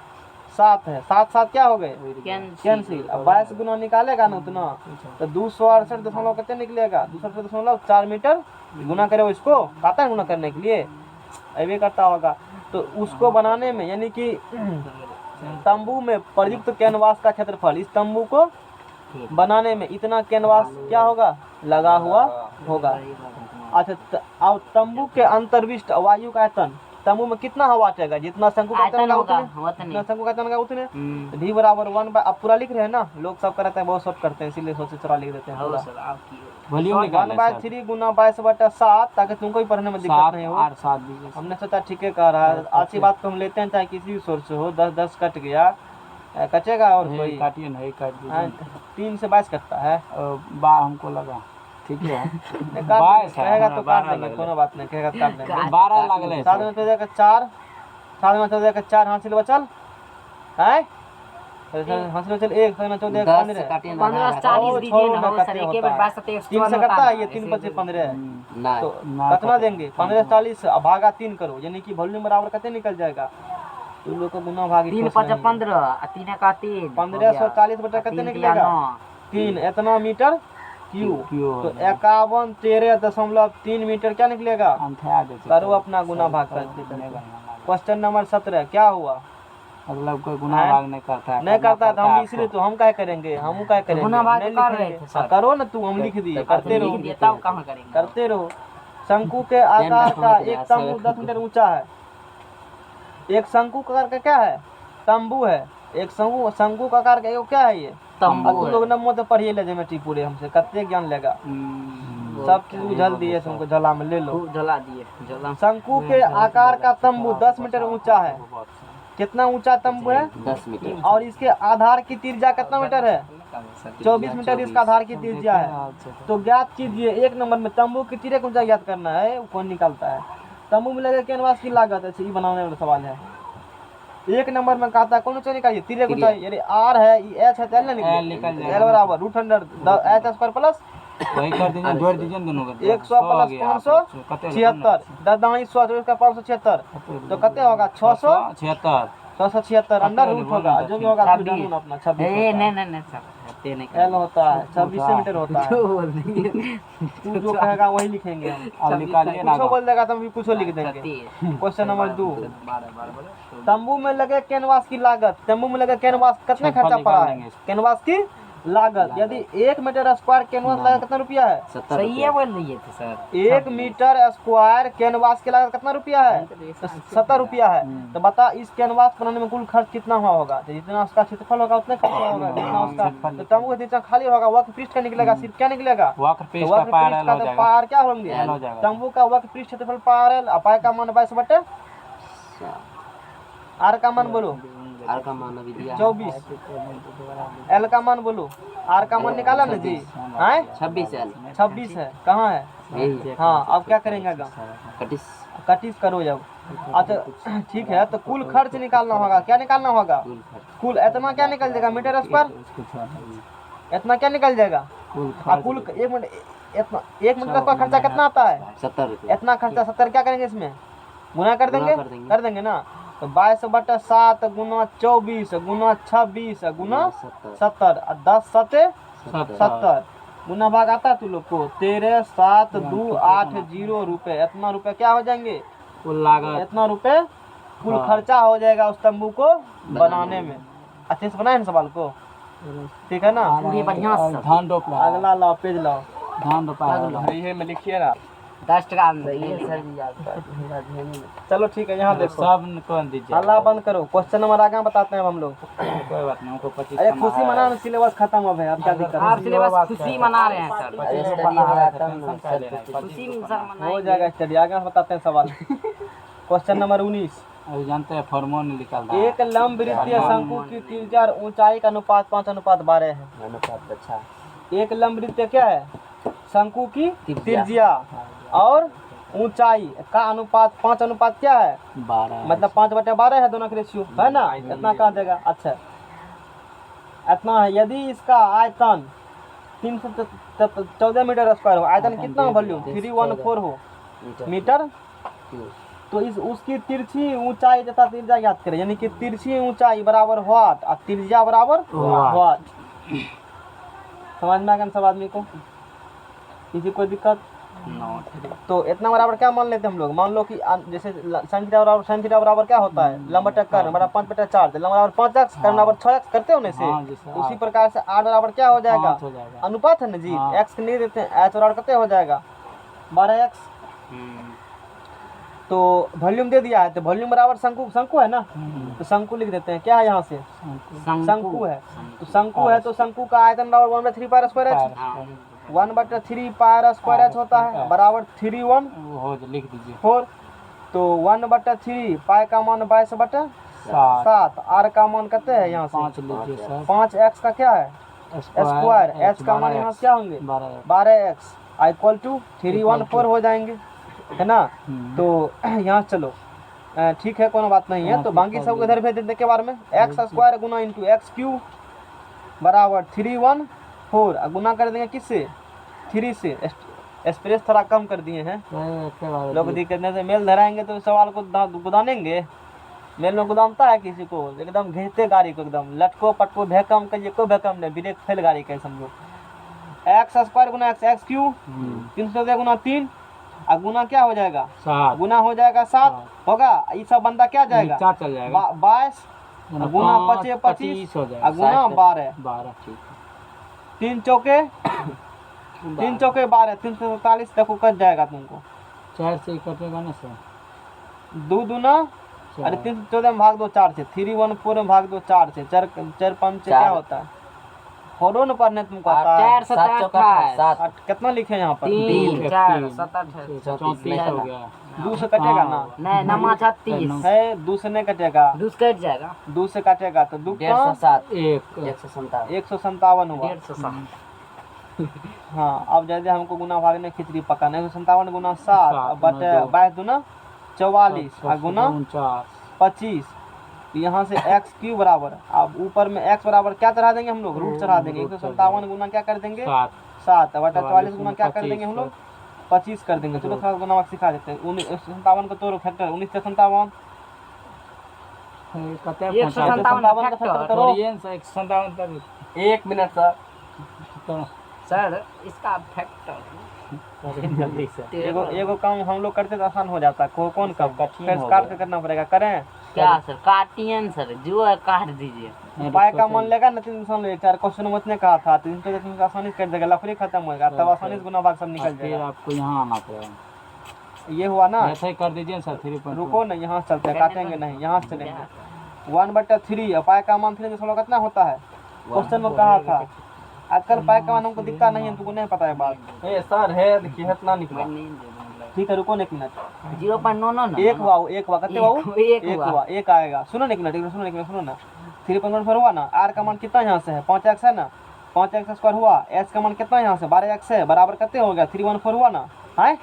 7 है। 7 7 क्या हो गए? कैंसिल। अब 22 गुना निकालेगा ना उतना तो 268 कितने निकलेगा? 268.4 मीटर। गुना करे इसको आता है गुना करने के लिए अभी करता होगा। तो उसको बनाने में यानी कि तंबू में प्रयुक्त कैनवास का क्षेत्रफल, इस तंबू को बनाने में इतना कैनवास क्या होगा? लगा हुआ होगा। अच्छा अब तंबू के अंतर्विष्ट वायु का आयतन, तंबू में कितना हवा अटेगा, जितना शंकु का आयतन होगा होगा उतने, वतनी। जितना शंकु का होगा उतने। हम्म। डी बराबर 1 बाय, अब पूरा लिख रहे हैं ना, लोग सब करते हैं बहुत शॉर्ट करते हैं, इसीलिए सोचे थोड़ा लिख देते हैं हो पूरा। सर आप की वॉल्यूम 1/3 गुना 22/7, ताकि तुमको भी पढ़ने में दिक्कत नहीं हो। 8 7 दीजिए। हमने सोचा ठीक है कह रहा है, अच्छी बात को हम लेते हैं, चाहे किसी भी सोर्स से हो। 10 कट गया, कटेगा और कोई काटिए ना, काट दीजिए। 3 से 22 कटता है, बा हमको लगा ठीक है। काट 22 है, कहेगा तो हमरा काट 12 देंगे, लगले। कोनो बात नहीं, कहेगा तो काट देंगे। 12 लगले 7 में 14 का 4, 7 में 14 का 4 हासिल बचल है, हासिल बचल 1, 7 में 14 का 10 15, काटिए ना 15 40 दीजिए ना हो सर, एक बार 22 से 3 से कटता है, ये 3 बचे 15, तो कितना देंगे 15 40 अब भागा 3 करो, यानी कि वॉल्यूम बराबर कितने निकल जाएगा, तुम लोग को गुना भागी 3 5 15 3 का 3 1540 बटा कितने निकलेगा 3, इतना मीटर क्यूब, तो 51 13.3 मीटर क्या निकलेगा। करो अपना गुना भाग कर। क्वेश्चन नंबर 17 क्या हुआ, मतलब कोई गुना भाग नहीं करता है, नहीं करता तो हम इसलिए तो हम क्या करेंगे, हम क्या करेंगे, गुना भाग नहीं कर रहे लिखेंगे। थे सर। करो ना तू, हम लिख दिए, करते रहो तब कहां करेंगे। करते रहो। शंकु के आकार का एक तंबू 10 मीटर ऊंचा है, एक शंकु का आकार का क्या है, तंबू है, एक शंकु का आकार का क्या है, ये तंबू तुम लोग नमो तो पढ़िए ले ज्योमेट्री पूरे, हमसे कत्ते ज्ञान लेगा, सब चीज उझल दिए तुमको, झला में ले लो। खूब जला दिए जला। शंकु के आकार का तंबू 10 मीटर ऊंचा है, कितना ऊंचा तंबू है 10 मीटर, और इसके आधार की त्रिज्या कितना मीटर है 24 मीटर इसका आधार की त्रिज्या है। तो ज्ञात कीजिए 1 नंबर में तंबू की तिर्यक ऊंचाई ज्ञात करना है, वो कौन निकालता है। तंबू में लगे कैनवास की लागत, अच्छा ये बनाने वाला सवाल है। 1 नंबर में कहता है कौन ऊंचाई निकालिए, तिर्यक ऊंचाई, यानी आर है, एच है, तो एल निकल एल बराबर √100 एच स्क्वायर प्लस वही कर दीजिए, जोड़ दीजिए दोनों का 100 प्लस 576, 10 100 का 576, तो कितने होगा 676, 676 अंडर रूट होगा, जो भी होगा आप जानू ना अपना 26 ए नहीं नहीं नहीं सर ते नहीं एल होता है 26 मीटर होता है। तू जो कहेगा वही लिखेंगे हम, अब निकालिए ना। कुछ बोल देगा तो हम भी कुछ लिख देंगे। क्वेश्चन नंबर 2, तंबू में लगे कैनवास की लागत, तंबू में लगे कैनवास कितने खर्चा पड़ा है, कैनवास की लागत, यदि 1 मीटर स्क्वायर कैनवास लागत कितना रुपया है, सही है बोल रही थे सर। 1 मीटर स्क्वायर कैनवास की लागत कितना रुपया है, तो 70 रुपया है। तो बता इस कैनवास बनाने में कुल खर्च कितना हुआ होगा, तो जितना उसका क्षेत्रफल होगा उतना खर्च होगा, जितना उसका, तो तंबू जितना खाली होगा वक्र पृष्ठ का निकलेगा, सिर्फ क्या निकलेगा वक्र पृष्ठ वक्र पृष्ठ का, तो पार क्या होंगे, तंबू का वक्र पृष्ठ क्षेत्रफल पार एल, अपाय का मान 22 बटे, आर का मान बोलो, आर का मान अभी दिया 24, एल का मान बोलो, आर का मान निकाला ना जी, हैं 26 एल 26 है, कहाँ है, यही हाँ अब क्या करेंगे आगे, 25 कटिस करो जब। अच्छा ठीक है, तो कुल खर्च निकालना होगा, क्या निकालना होगा, कुल इतना क्या निकल जाएगा मीटर स्क्वायर, इतना क्या निकल जाएगा, कुल 1 मिनट, इतना 1 मिनट का खर्चा कितना आता है 70 रुपये, इतना खर्चा 70, क्या करेंगे इसमें गुना कर देंगे, कर देंगे ना, तो 22/7 गुना 24 गुना 26 गुना 70, 10 7 70, गुना भाग आता है तू लोग को 13 7 2 8 0 रुपए, इतना रुपए क्या हो जाएंगे कुल लागत, इतना रुपए कुल खर्चा हो जाएगा उस तंबू को बनाने में। अच्छे से बनाए ना सवाल को, ठीक है ना, पूरी बढ़िया से धान रोप ला, अगला लाओ पेज लाओ, धान रोपा ये में लिखिए ना 10 टका अंदर ये सर जी याद कर। चलो ठीक है यहाँ देखो, सब कौन दीजिए, अल्लाह बंद करो, क्वेश्चन नंबर आगे बताते हैं हम लोग। कोई बात नहीं, हमको 25 अरे खुशी मनाना, सिलेबस खत्म हो गया, अब क्या दिक्कत आप है, सिलेबस खुशी मना रहे हैं सर, खुशी सर हो मनाएंगे। जाएगा स्टडी, आगे बताते हैं सवाल। क्वेश्चन नंबर 19, अभी जानते हैं फॉर्मूला निकाल रहा एक लंब वृत्तीय शंकु की त्रिज्या और ऊंचाई का अनुपात 5:12 है। अच्छा एक लंब वृत्तीय क्या है, शंकु की त्रिज्या और ऊंचाई का अनुपात 5 क्या है 12, मतलब 5/12 है, दोनों का रेशियो है ना, इतना कहा देगा। अच्छा इतना है, यदि इसका आयतन 314 मीटर स्क्वायर हो, आयतन कितना हो वॉल्यूम 314 हो मीटर, तो इस उसकी तिरछी ऊंचाई तथा त्रिज्या ज्ञात करें, यानी कि तिरछी ऊंचाई बराबर वाट और त्रिज्या बराबर वाट। समझ में आ गया सब आदमी को, किसी कोई दिक्कत, तो इतना बराबर क्या मान लेते हैं हम लोग, मान लो कि जैसे sin थीटा बराबर क्या होता है, लंबा टक्कर बराबर 5/4, लंबा बराबर 5x, कर्ण बराबर 6x करते हो ना से, उसी प्रकार से r बराबर क्या हो जाएगा, अनुपात है ना जी, x के नहीं देते हैं, h बराबर कितने हो जाएगा 12x। तो वॉल्यूम दे दिया है, तो वॉल्यूम बराबर शंकु, शंकु है ना, तो शंकु लिख देते हैं। क्या है यहाँ से, शंकु है, तो शंकु है तो शंकु का आयतन बराबर 1/3 pi square H, 1/3 pi square H होता है बराबर 3 1 हो लिख दीजिए 4। तो 1/3 पाई का मान 22/7, आर का मान कितने है यहाँ से 5 लीजिए सर, 5x का क्या है स्क्वायर, एच का मान यहाँ से क्या होंगे 12x इक्वल टू 314 हो जाएंगे, है ना। तो यहाँ चलो ठीक है, कोनो बात नहीं है। तो बाकी सब इधर भेज देते के बारे में, एक्स स्क्वायर गुना इंटू एक्स क्यू बराबर 314, गुना कर देंगे किससे 3 से, स्पेस थोड़ा कम कर दिए हैं लोग, दिक्कत नहीं से मेल धराएंगे तो सवाल को गुदानेंगे, मेल में गुदामता है किसी को, एकदम घेरते गाड़ी को, एकदम लटको पटको भैकम कहिए, कोई भैकम नहीं, ब्रेक फेल गाड़ी का समझो। एक्स स्क्वायर गुना एक्स, एक्स क्यू 300 गुना 3, और गुना क्या हो जाएगा 7, गुना हो जाएगा 7 होगा, ये सब बंदा क्या जाएगा 4 चल जाएगा, 22 गुना 25 हो जाएगा, और गुना 12, 12 ठीक है, 3 चौके 12, 347 तक कट जाएगा तुमको, 4 से ही कटेगा ना सर, 2 दूना, अरे 314 में भाग दो 4 से, 314 में भाग दो 4 से, 4 5 से क्या होता है, होरो न पढ़ने तुमको आता है, 4 7 28 कितना लिखे यहाँ पर 3 4 7 34 हो गया, 2 से कटेगा ना, नहीं नमा 36 है 2 से नहीं कटेगा, 2 कट जाएगा, 2 से कटेगा तो 2 107 157 हुआ। 107 हाँ, अब जैसे हमको गुना भागने खिचड़ी पकाना है, 157 गुना 7 बटे 22 दूना 44 और गुना 25, यहाँ से एक्स क्यू बराबर, अब ऊपर में एक्स बराबर क्या चढ़ा देंगे हम लोग, रूट चढ़ा देंगे, 157 गुना क्या कर देंगे 7 बटा 44 गुना क्या कर देंगे हम लोग 25 कर देंगे। चलो थोड़ा गुना सिखा देते हैं, 57 को तोड़ो फैक्टर, 19 से 57 157 फैक्टर करो, 1 मिनट सर, सर इसका फैक्टर जल्दी से एगो काम हम लोग करते तो आसान हो जाता है, कौन काम फिर काट के करना पड़ेगा, करें क्या सर, काटियन सर जो है काट दीजिए, पाए का मन लेगा ना 3 4 क्वेश्चन मत ने कहा था, 3 तो तुम आसानी से कर देगा, लफड़ी खत्म होगा, तब आसानी से गुना भाग सब निकल फिर जाएगा। आपको यहाँ आना पड़ेगा, ये हुआ ना, ऐसा ही कर दीजिए सर, 3 रुको ना, यहाँ से चलते हैं, काटेंगे नहीं, यहाँ से चलेंगे। 1/3 पाए का मान 3 कितना होता है, क्वेश्चन में कहा था, आजकल पाए का मान हमको दिखता नहीं है, तुमको नहीं पता है बात, ए सर है देखिए इतना निकला, ठीक है रुको ना 1 मिनट, 0.99 एक हुआ कितने हुआ, एक हुआ, एक आएगा, सुनो ना 1 मिनट, सुनो ना 3.14 हुआ ना, आर का मान कितना यहाँ से है 5x है ना, 5x स्क्वायर हुआ, एच का मान कितना यहाँ से 12x है, बराबर कितने हो गया 314 हुआ ना, है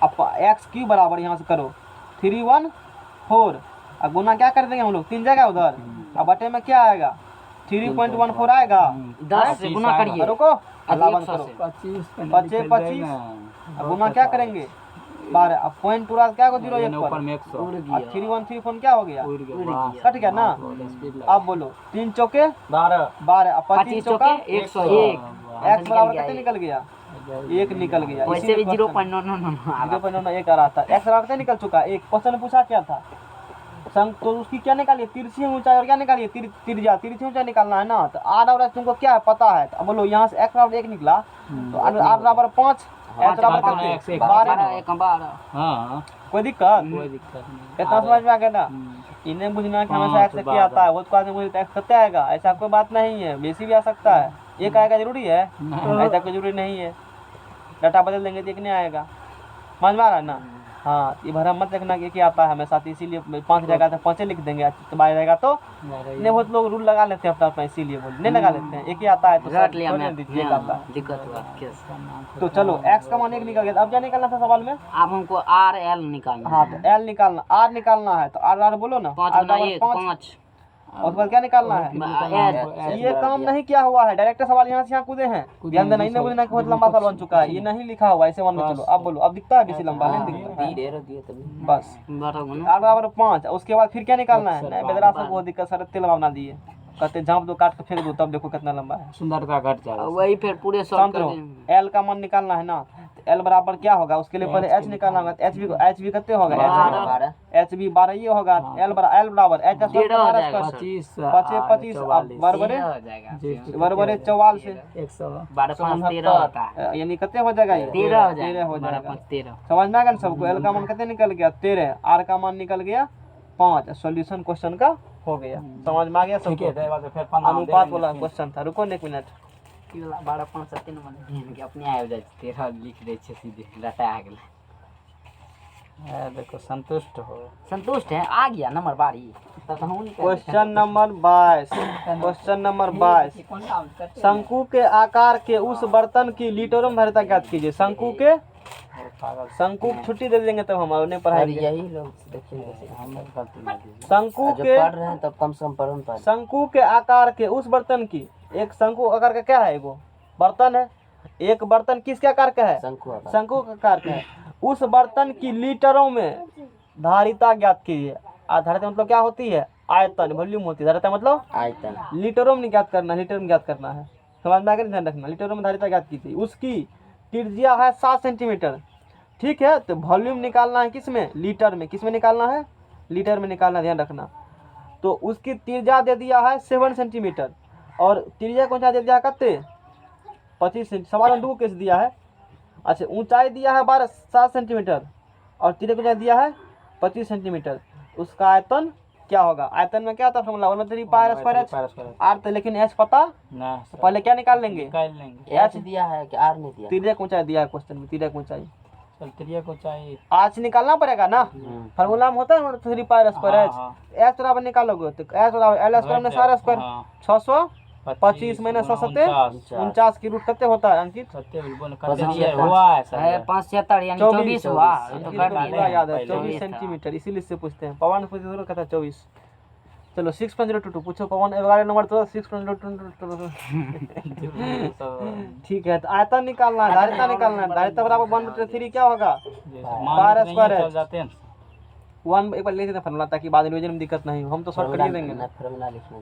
अब एक्स क्यू बराबर यहाँ से करो 314 और गुना क्या कर देंगे हम लोग 3 जगह उधर, अब बटे में क्या आएगा 3.14 आएगा, 10 से गुना करिए, रुको अल्लाह बंद करो, 25 गुना क्या करेंगे 12, अब पॉइंट पूरा क्या को 0 1 पर में 100 अब 313 फोन क्या हो गया कट गया ना। अब बोलो 3 चौके 12 अब 25 चौका 101 एक्स बराबर कितने निकल गया 1 निकल गया, वैसे भी 0.99 1 आ रहा था, एक्स बराबर कितने निकल चुका, एक क्वेश्चन पूछा क्या था संग, तो उसकी क्या निकालिए तिरछी ऊंचाई और क्या निकालिए तिरछी ऊंचाई निकालना है ना, तो आर और तुमको क्या है पता है, तो अब बोलो यहाँ से एक्स बराबर 1 निकला, तो आर बराबर 5 एच बराबर कितने 12, हाँ कोई दिक्कत नहीं, इतना समझ में आ गया ना, इन्हें बुझना कि हमेशा एक्स क्या आता है, वो तो आदमी मुझे एक्स कितना आएगा, ऐसा कोई बात नहीं है, बेसी भी आ सकता है, एक आएगा जरूरी है, ऐसा कोई जरूरी नहीं है, डाटा बदल देंगे तो एक नहीं आएगा, समझ में आ रहा है ना। हाँ, ये भरा मत लिखना कि क्या आता है हमेशा, इसीलिए 5 रहेगा तो 5 लिख देंगे, तो 12 रहेगा तो नहीं, बहुत लोग रूल लगा लेते हैं अपना, इसीलिए बोल नहीं लगा लेते हैं, एक ही आता है तो दीजिए आता है, दिक्कत हुआ। तो चलो एक्स का मान 1 निकल गया, अब क्या निकालना था सवाल में, अब हमको आर एल निकालना हाँ तो एल निकालना, आर निकालना है, तो आर बोलो ना, 5 और उसके बाद क्या निकालना है, ये काम नहीं किया हुआ है, डायरेक्ट सवाल यहाँ से यहाँ कूदे हैं, ध्यान देना, इन्हें बुझना बहुत लंबा सवाल बन चुका है, ये नहीं लिखा हुआ ऐसे मान में चलो। अब बोलो, अब दिखता है बेसी लंबा नहीं दिखता है, बस आर बराबर 5, उसके बाद फिर क्या निकालना है, नहीं बेदरा सब बहुत दिक्कत, सारे तेल बना दिए, कहते झाँप दो काट के फेंक दो, तब देखो कितना लंबा है, सुंदरता घट जाएगा, वही फिर पूरे शांत रहो, एल का मान निकालना है ना, एल बराबर क्या होगा, उसके लिए पहले एच निकालना होगा। एच बी कितने होगा, एच बी 12 ये होगा। एल बराबर एच का स्क्वायर 25 बराबर 44 यानी कितने हो जाएगा, ये 13 हो जाएगा। समझ में आ गया ना सबको। एल का मान कितने निकल गया 13, आर का मान निकल गया 5। सॉल्यूशन क्वेश्चन का हो गया। समझ में आ गया सबको। अनुपात वाला क्वेश्चन था। रुको एक मिनट। 12 5 7 नंबर अपने आबि जाइ छै 13 लिख दै छै सीधे रटा गेलै। देखो संतुष्ट हो, संतुष्ट है, आ गया नंबर बारी। Question number 22। क्वेश्चन नंबर 22, शंकु के आकार के उस बर्तन की लीटरों में धारिता ज्ञात कीजिए। शंकु के छुट्टी दे देंगे तब हम उन्हें पढ़ाएंगे। यही लोग देखेंगे शंकु के पढ़ रहे हैं तब कम से कम पढ़ो। शंकु के आकार के उस बर्तन की, एक शंकु आकार का क्या है, एगो बर्तन है। एक बर्तन किसके आकार का है, शंकु का आकार का है। उस बर्तन की लीटरों में धारिता ज्ञात कीजिए। धारिता मतलब क्या होती है, आयतन, वॉल्यूम होती है। धारिता मतलब आयतन, लीटरों में ज्ञात करना, लीटर में ज्ञात करना है। समझ में आकर ध्यान रखना, लीटरों में धारिता ज्ञात कीजिए। उसकी त्रिज्या है 7 सेंटीमीटर। ठीक है, तो वॉल्यूम निकालना है किस में, लीटर में। किस में निकालना है, लीटर में निकालना, ध्यान रखना। तो उसकी त्रिज्या दे दिया है 7 सेंटीमीटर और त्रिज्या कौन सा दे दिया है, कते 25 सेंटीमीटर। सवाल में 2 केस दिया है। अच्छा, ऊंचाई दिया है 7 सेंटीमीटर और त्रिज्या कौन सा दिया है 25 सेंटीमीटर। उसका आयतन क्या होगा, आयतन में क्या था formula 1/3 pi square H R. तो लेकिन एच पता ना, तो पहले क्या निकाल लेंगे, एच दिया है कि आर नहीं दिया। त्रिज्या कौन सा दिया है क्वेश्चन में, त्रिज्या कौन सा त्रिज्या को चाहिए, आज निकालना पड़ेगा ना। फार्मूला में होता है 3 पाई स्क्वायर एच। एच बराबर निकालोगे तो एच बराबर एल स्क्वायर में सारा स्क्वायर 625 माइनस 49 की रूट कितने होता है अंकित, 75 यानी 24 हुआ। याद है 24 सेंटीमीटर, इसीलिए से पूछते हैं। पवन पूछते जरूर कहता है 24। चलो 6.02 पूछो पवन, 11 नंबर तो 6.02। ठीक है, तो आयतन निकालना है, धारिता निकालना है। धारिता बराबर 1/3 क्या होगा, पाई स्क्वायर है। 1 एक बार लिख देते फॉर्मूला ताकि बाद में रिवीजन में दिक्कत नहीं हो। हम तो शॉर्ट कर देंगे ना,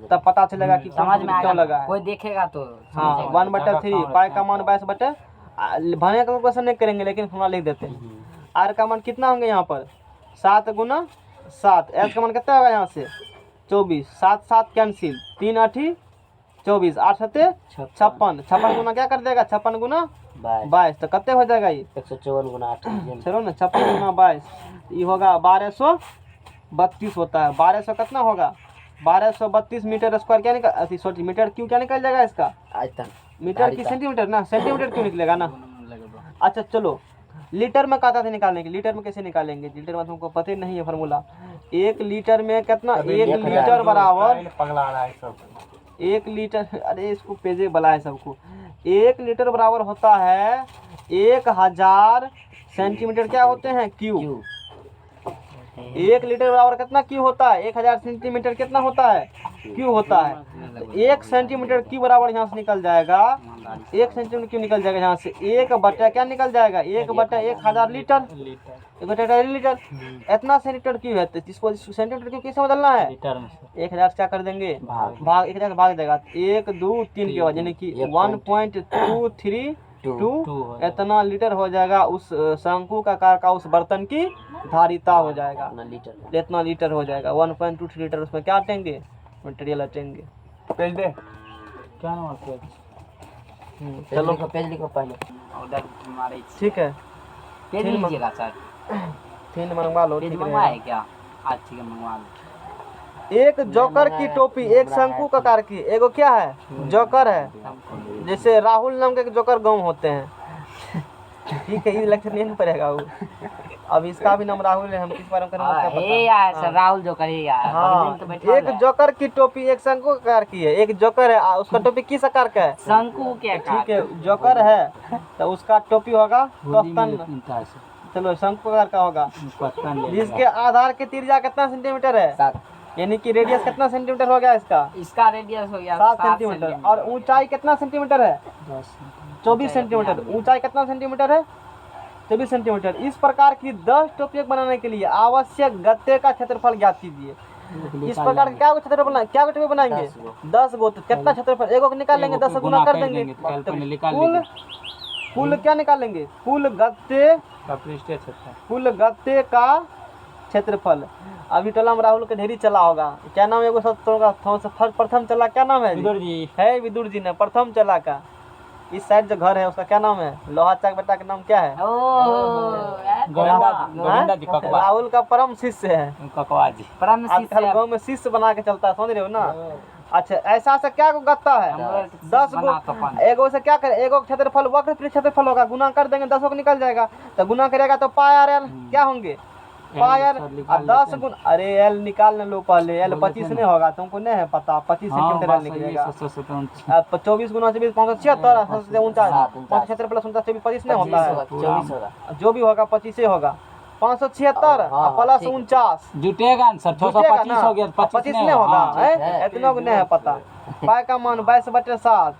तब पता चलेगा कि समझ में क्यों लगा है। कोई देखेगा तो हाँ 1/3 पाई का मान 22 बटे भाने का क्वेश्चन नहीं करेंगे लेकिन फॉर्मूला लिख देते हैं। आर का मान कितना होंगे यहाँ पर 7 × 7। एच का मान कितना होगा यहाँ से 24। 7 7 कैंसिल, 3 8 24, 8 7 56। 56 गुना क्या कर देगा 56 गुना 22। तो कितने हो जाएगा ये 154 × 8। चलो ना 56 गुना 22 ये होगा 1232 होता है। 1200 कितना होगा 1232 मीटर स्क्वायर क्या निकल, सॉरी मीटर क्यों क्या निकल जाएगा इसका आयतन। मीटर की सेंटीमीटर ना, सेंटीमीटर क्यों निकलेगा ना। अच्छा चलो लीटर में कहता था निकालने के, लीटर में कैसे निकालेंगे, लीटर में तुमको पता ही नहीं है फार्मूला। 1 लीटर में कितना, 1 लीटर बराबर पगला रहा है सब। 1 लीटर, अरे इसको पेजे बला है सबको। 1 लीटर बराबर होता है 1000 सेंटीमीटर क्या होते हैं क्यूब। 1 लीटर बराबर कितना क्यू होता है 1000 सेंटीमीटर कितना होता है क्यू होता है। 1 सेंटीमीटर क्यू बराबर यहाँ से निकल जाएगा, 1 सेंटीमीटर क्यू निकल जाएगा यहाँ से 1 बटा क्या निकल जाएगा 1 बटा 1000 लीटर, 1 बटा 1000 लीटर। इतना सेंटीमीटर क्यू है तो इसको सेंटीमीटर क्यू किससे बदलना है 1000 क्या कर देंगे भाग 1000 भाग देगा 1 2 3 के बाद यानी कि 1.232 इतना लीटर हो जाएगा। उस शंकु का आकार का उस बर्तन की धारिता हो जाएगा, इतना लीटर हो जाएगा। 1.23 लीटर उसमें क्या हटेंगे मटेरियल हटेंगे। पेज दे क्या नाम है, चलो पेज लिखो पहले ऑर्डर मारे। ठीक है पेज लीजिएगा सर, 3 मंगवा लो। पेज मंगवाए क्या, आज ठीक है मंगवा लो। एक जोकर की टोपी एक शंकु का आकार की, एगो क्या है जोकर है, जैसे राहुल नाम के जोकर गांव होते हैं। ठीक है, ये लेक्चर नहीं पड़ेगा वो। अब इसका भी नाम राहुल है, हम किस बारे में करेंगे यार सर राहुल जोकर है यार। हाँ, एक जोकर की टोपी एक शंकु आकार की है। एक जोकर है उसका टोपी किस आकार का है शंकु के आकार। ठीक है, जोकर है तो उसका टोपी होगा कफ्तान, चलो शंकु आकार का होगा। जिसके आधार की त्रिज्या कितना सेंटीमीटर है 7, यानी कि रेडियस कितना सेंटीमीटर हो गया इसका रेडियस हो गया 7 सेंटीमीटर। और ऊंचाई कितना सेंटीमीटर है 24 सेंटीमीटर। ऊंचाई कितना सेंटीमीटर है 24 सेंटीमीटर। इस प्रकार की 10 टोपियां बनाने के लिए आवश्यक गत्ते का क्षेत्रफल ज्ञात कीजिए। इस प्रकार के क्या क्षेत्रफल क्या टोपी बनाएंगे 10 गो। तो कितना क्षेत्रफल एगो निकाल लेंगे 10 गुना कर देंगे। कुल कुल क्या निकालेंगे? कुल गत्ते का क्षेत्रफल। अभी टोला में राहुल के ढेरी चला होगा, क्या नाम है एगो सब प्रथम चला, क्या नाम है? विदुर जी ने प्रथम चला का इस साइड जो घर है उसका क्या नाम है? लोहा चाक बेटा का नाम क्या है? गोविंदा जी ककवा। राहुल का परम शिष्य है, ककवा जी। परम आजकल शिष्य गाँव में शिष्य बना के चलता है, समझ रहे हो ना? अच्छा, ऐसा से क्या गत्ता है? 10 गो। एगो से क्या करे? एगो क्षेत्रफल वक्र फिर क्षेत्रफल होगा, गुना कर देंगे 10 को निकल जाएगा, तो गुना करेगा तो पाई आर एल क्या होंगे? पाई आर 10 गुना, अरे एल निकालने लो पहले, एल 25 नहीं होगा, तुमको नहीं है पता? 25 सेंटीमीटर एल निकलेगा। 24 गुना 24 576 49 क्षेत्रफल 24 नहीं होता है, 24 होगा। जो भी होगा 25 ही होगा। 576 प्लस 49 जुटेगा आंसर। 625 हो गया, 25 नहीं होगा, इतना को नहीं है पता। पाई का मान 22/7,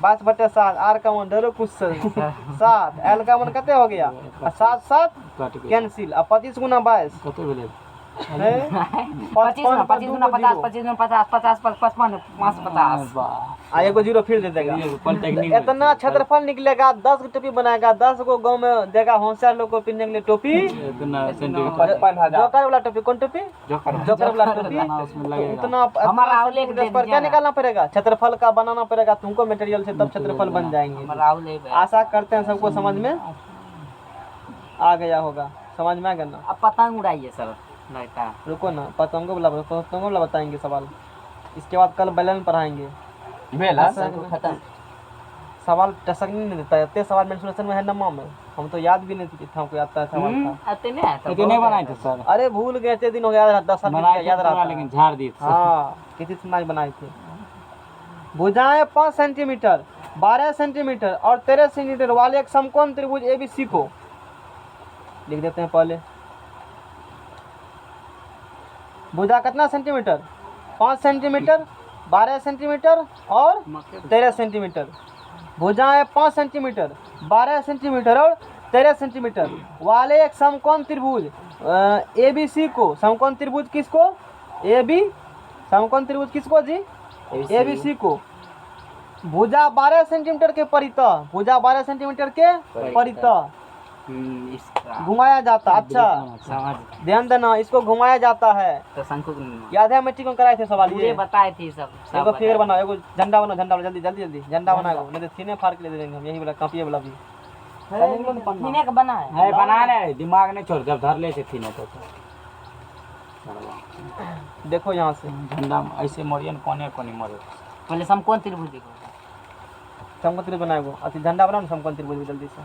22/7, आर का मान डरो कुछ 7, एल का मान कितने हो गया? 7 7 कैंसिल। अब 25 गुना 22 पच्चीस गुना 50, 25 गुना 50, 50 पर 55, 550। एगो जीरो फिर दे देगा। इतना क्षेत्रफल निकलेगा, 10 को टोपी बनाएगा, 10 को गाँव में देगा होशियार लोग को पहनने के लिए टोपी। 55,000। जोकर वाला टोपी, कौन टोपी? जोकर वाला टोपी। इतना पर क्या निकालना पड़ेगा? क्षेत्रफल का बनाना पड़ेगा तुमको मटेरियल से, तब क्षेत्रफल बन जाएंगे। राहुल आशा करते हैं सबको समझ में आ गया होगा, समझ में आ गया ना? अब पतंग उड़ाइए सर लगता है। रुको ना, पतंगों वाला बताएंगे सवाल, इसके बाद कल बैलन पढ़ाएंगे। खत्म। सवाल टसक नहीं देता है, इतने सवाल मेंसुरेशन में है नमा में, हम तो याद भी नहीं थी था, हमको आता है सवाल था। आते नहीं नहीं बनाए थे सर। अरे भूल गए, इतने दिन हो गया, 10 साल याद रहा, लेकिन झाड़ दी। हाँ किसी से बनाए थे। भुजाएं 5 सेंटीमीटर, 12 सेंटीमीटर और 13 सेंटीमीटर वाले एक समकोण त्रिभुज ABC को लिख देते हैं पहले। भुजा कितना सेंटीमीटर? 5 सेंटीमीटर, 12 सेंटीमीटर और 13 सेंटीमीटर। भुजाएं 5 सेंटीमीटर, 12 सेंटीमीटर और 13 सेंटीमीटर वाले एक समकोण त्रिभुज ABC को, समकोण त्रिभुज किसको? AB, समकोण त्रिभुज किसको जी? ABC को। भुजा 12 सेंटीमीटर के परितः, भुजा 12 सेंटीमीटर के परितः घुमाया जाता। अच्छा समझ। ध्यान देना, इसको घुमाया जाता है। तो शंकु याद है मैट्रिक में कराए थे सवाल ये? बताए थे सब। एगो फिगर बनाओ, एगो झंडा बनाओ, झंडा जल्दी जल्दी जल्दी झंडा बनाओ, नहीं तो सीने फाड़ के ले देंगे हम, यही वाला कॉपी वाला भी थीने का बना है। बना ले, दिमाग नहीं छोड़, जब धर ले से थी तो देखो यहाँ से झंडा ऐसे मोरियन कोने कोने मोरे। पहले समकोण त्रिभुज देखो। समकोण त्रिभुज बनाएगो, अच्छा झंडा बनाओ ना समकोण त्रिभुज जल्दी से,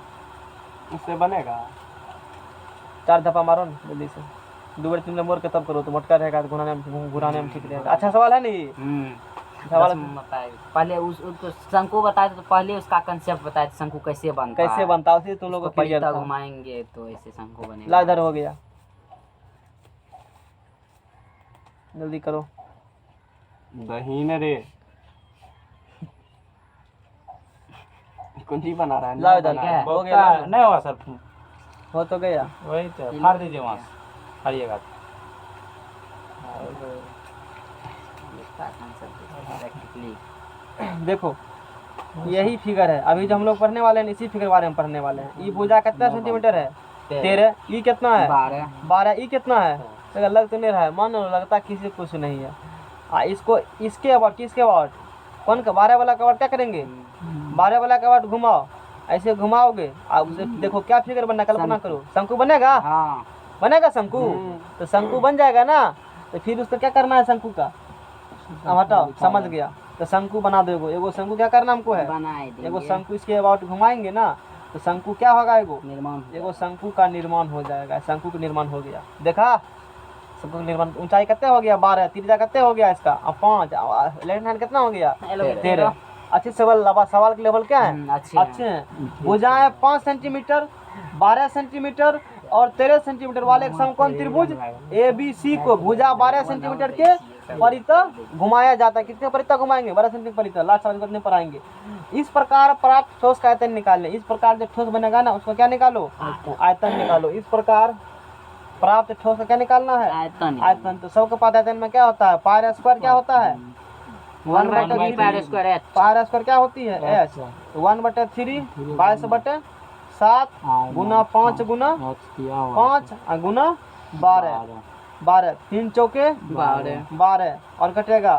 उससे बनेगा। 4 धप्पा मारो ना जल्दी से, 2 बार 3 बार मोड़ के तब करो तो मोटका रहेगा, घुराने में ठीक रहेगा। अच्छा सवाल है नहीं सवाल बताए पहले उसको शंकु बताए तो पहले उसका कंसेप्ट बताए थे, शंकु कैसे बनता कैसे बनता है, उसी तुम लोग को क्लियर था। घुमाएंगे तो ऐसे शंकु बनेगा। ला इधर हो गया, जल्दी करो। दहीन रे कुंजी बना रहा है। ला इधर हो गया, नहीं हुआ सर, हो तो गया। वही तो फाड़ दीजिए वहाँ से, फाड़िएगा। देखो यही फिगर है, अभी जो हम लोग पढ़ने वाले हैं इसी फिगर के बारे में पढ़ने वाले हैं। ये भुजा कितना सेंटीमीटर है? 13। ये कितना है? 12। ये कितना है? तो लग तो नहीं रहा है, मान लगता किसी कुछ नहीं है। इसको इसके अबाउट, किसके अबाउट? कौन का? 12 वाला का अबाउट क्या करेंगे? 12 वाला का अबाउट घुमाओ, ऐसे घुमाओगे आप उसे देखो क्या फिगर बनना, कल्पना करो। शंकु बनेगा? हाँ बनेगा शंकु। तो शंकु बन जाएगा ना, तो फिर उसका क्या करना है शंकु का? अब हटाओ, समझ गया। तो शंकु बना दो, एगो शंकु क्या करना हमको है? एगो शंकु इसके अबाउट घुमाएंगे ना, तो शंकु क्या होगा? एगो शंकु का निर्माण हो जाएगा। शंकु का निर्माण हो गया, देखा? शंकु का निर्माण। ऊंचाई कितने हो गया? 12। त्रिज्या कितने हो गया इसका? 5। लेफ्ट हैंड कितना हो गया? 13। अच्छे सवाल के लेवल क्या है? अच्छे हैं। भुजाएं 5 सेंटीमीटर, 12 सेंटीमीटर और 13 सेंटीमीटर वाले एक समकोण त्रिभुज ABC को भुजा 12 सेंटीमीटर के परितः घुमाया जाता है। कितने परितः घुमाएंगे? 12 सेंटीमीटर परितः। लास्ट सवाल कितने पढ़ाएंगे? इस प्रकार प्राप्त ठोस का आयतन निकालने। इस प्रकार जो ठोस बनेगा ना उसको क्या निकालो? आयतन निकालो। इस प्रकार प्राप्त ठोस का क्या निकालना है? आयतन। तो सबके पास आयतन में क्या होता है? पाई r² क्या होता है? 1/3 pi square H. Pi square क्या होती है एच, तो 1/3 22/7 गुना 5 गुना 5 गुना 12 12 3 चौके 12 और कटेगा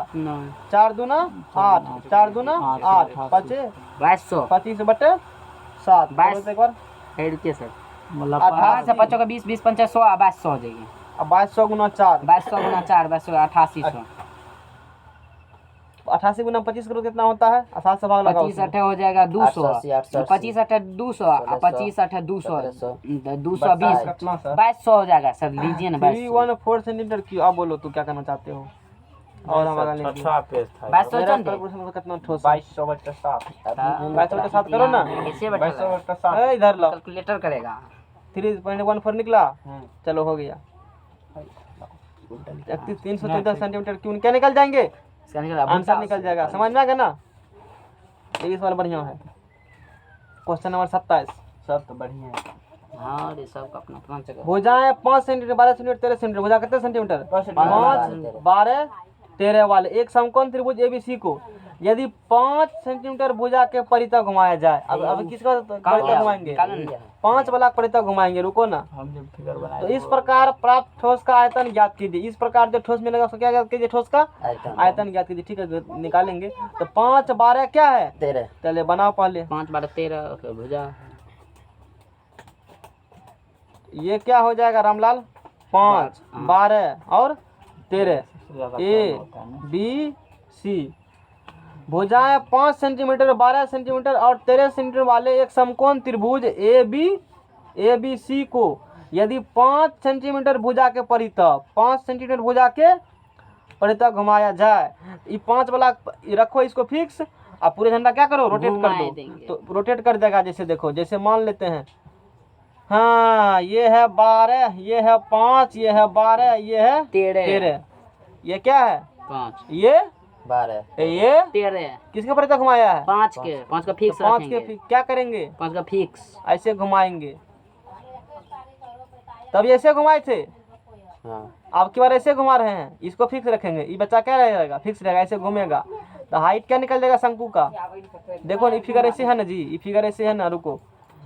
4 दूना 8 4 दूना 8 पचे 2200 25/7 22 एक बार ऐड के सर मतलब 18 से 5 का 20 20 5 100 2200 हो जाएगी। अब 2200 गुना 4 2200 गुना 4 2200 88 गुना 25 करो कितना होता है, 7 से भाग लगाओ 25 8 हो जाएगा 200 880, 25 8 200 और 25 8 200 220 कितना सर? 2200 हो जाएगा सर, लीजिए ना 2200 314 सेंटीमीटर क्यूब। अब बोलो तू क्या करना चाहते हो और हमारा लीजिए 2200 चल दे। कितना ठोस 22/7 22/7 करो ना, ऐसे बैठा 22/7 ए, इधर लो कैलकुलेटर करेगा 3.14 निकला, चलो हो गया 314 सेंटीमीटर क्यूब क्या निकल जाएंगे, इसका निकला आंसर निकल जाएगा। समझ में आ गया ना, ये सवाल बढ़िया है। क्वेश्चन नंबर 27, सब तो बढ़िया है। हाँ रे सब अपना अपना जगह भुजाएं 5 सेंटीमीटर 12 सेंटीमीटर 13 सेंटीमीटर, भुजा कितने सेंटीमीटर 5 12 13 वाले एक समकोण त्रिभुज एबीसी को यदि 5 सेंटीमीटर भुजा के परितः घुमाया जाए, अब किसका परितः घुमाएंगे, 5 वाला परितः घुमाएंगे, रुको ना। हम जब फिगर बनाए तो इस प्रकार प्राप्त ठोस का आयतन ज्ञात कीजिए। इस प्रकार जो ठोस मिलेगा उसका क्या ज्ञात कीजिए, ठोस का आयतन ज्ञात कीजिए। ठीक है निकालेंगे। तो 5 12 क्या है 13 चले बनाओ पहले। 5 12 13 भुजा ये क्या हो जाएगा रामलाल, 5 12 और 13 ए बी सी। भुजाएं 5 सेंटीमीटर 12 सेंटीमीटर और 13 सेंटीमीटर वाले एक समकोण त्रिभुज ए बी सी को यदि 5 सेंटीमीटर भुजा के परितः 5 सेंटीमीटर भुजा के परितः घुमाया जाए, ये 5 वाला रखो इसको फिक्स, अब पूरे झंडा क्या करो रोटेट कर दो, तो रोटेट कर देगा। जैसे देखो, जैसे मान लेते हैं हाँ ये है 12, ये है 5, ये है 12, ये है 13, ये क्या है 5 ये 12 ये 13 किसके परितः घुमाया है 5 का फिक्स तो 5 रखेंगे। के क्या करेंगे 5 का फिक्स ऐसे घुमाएंगे, तब ऐसे घुमाए थे, हाँ अब की बार ऐसे घुमा रहे हैं, इसको फिक्स रखेंगे, ये बच्चा क्या रहेगा फिक्स रहेगा, ऐसे घूमेगा। तो हाइट क्या निकल जाएगा शंकु का, देखो ये फिगर ऐसे है ना जी, ये फिगर ऐसे है ना, रुको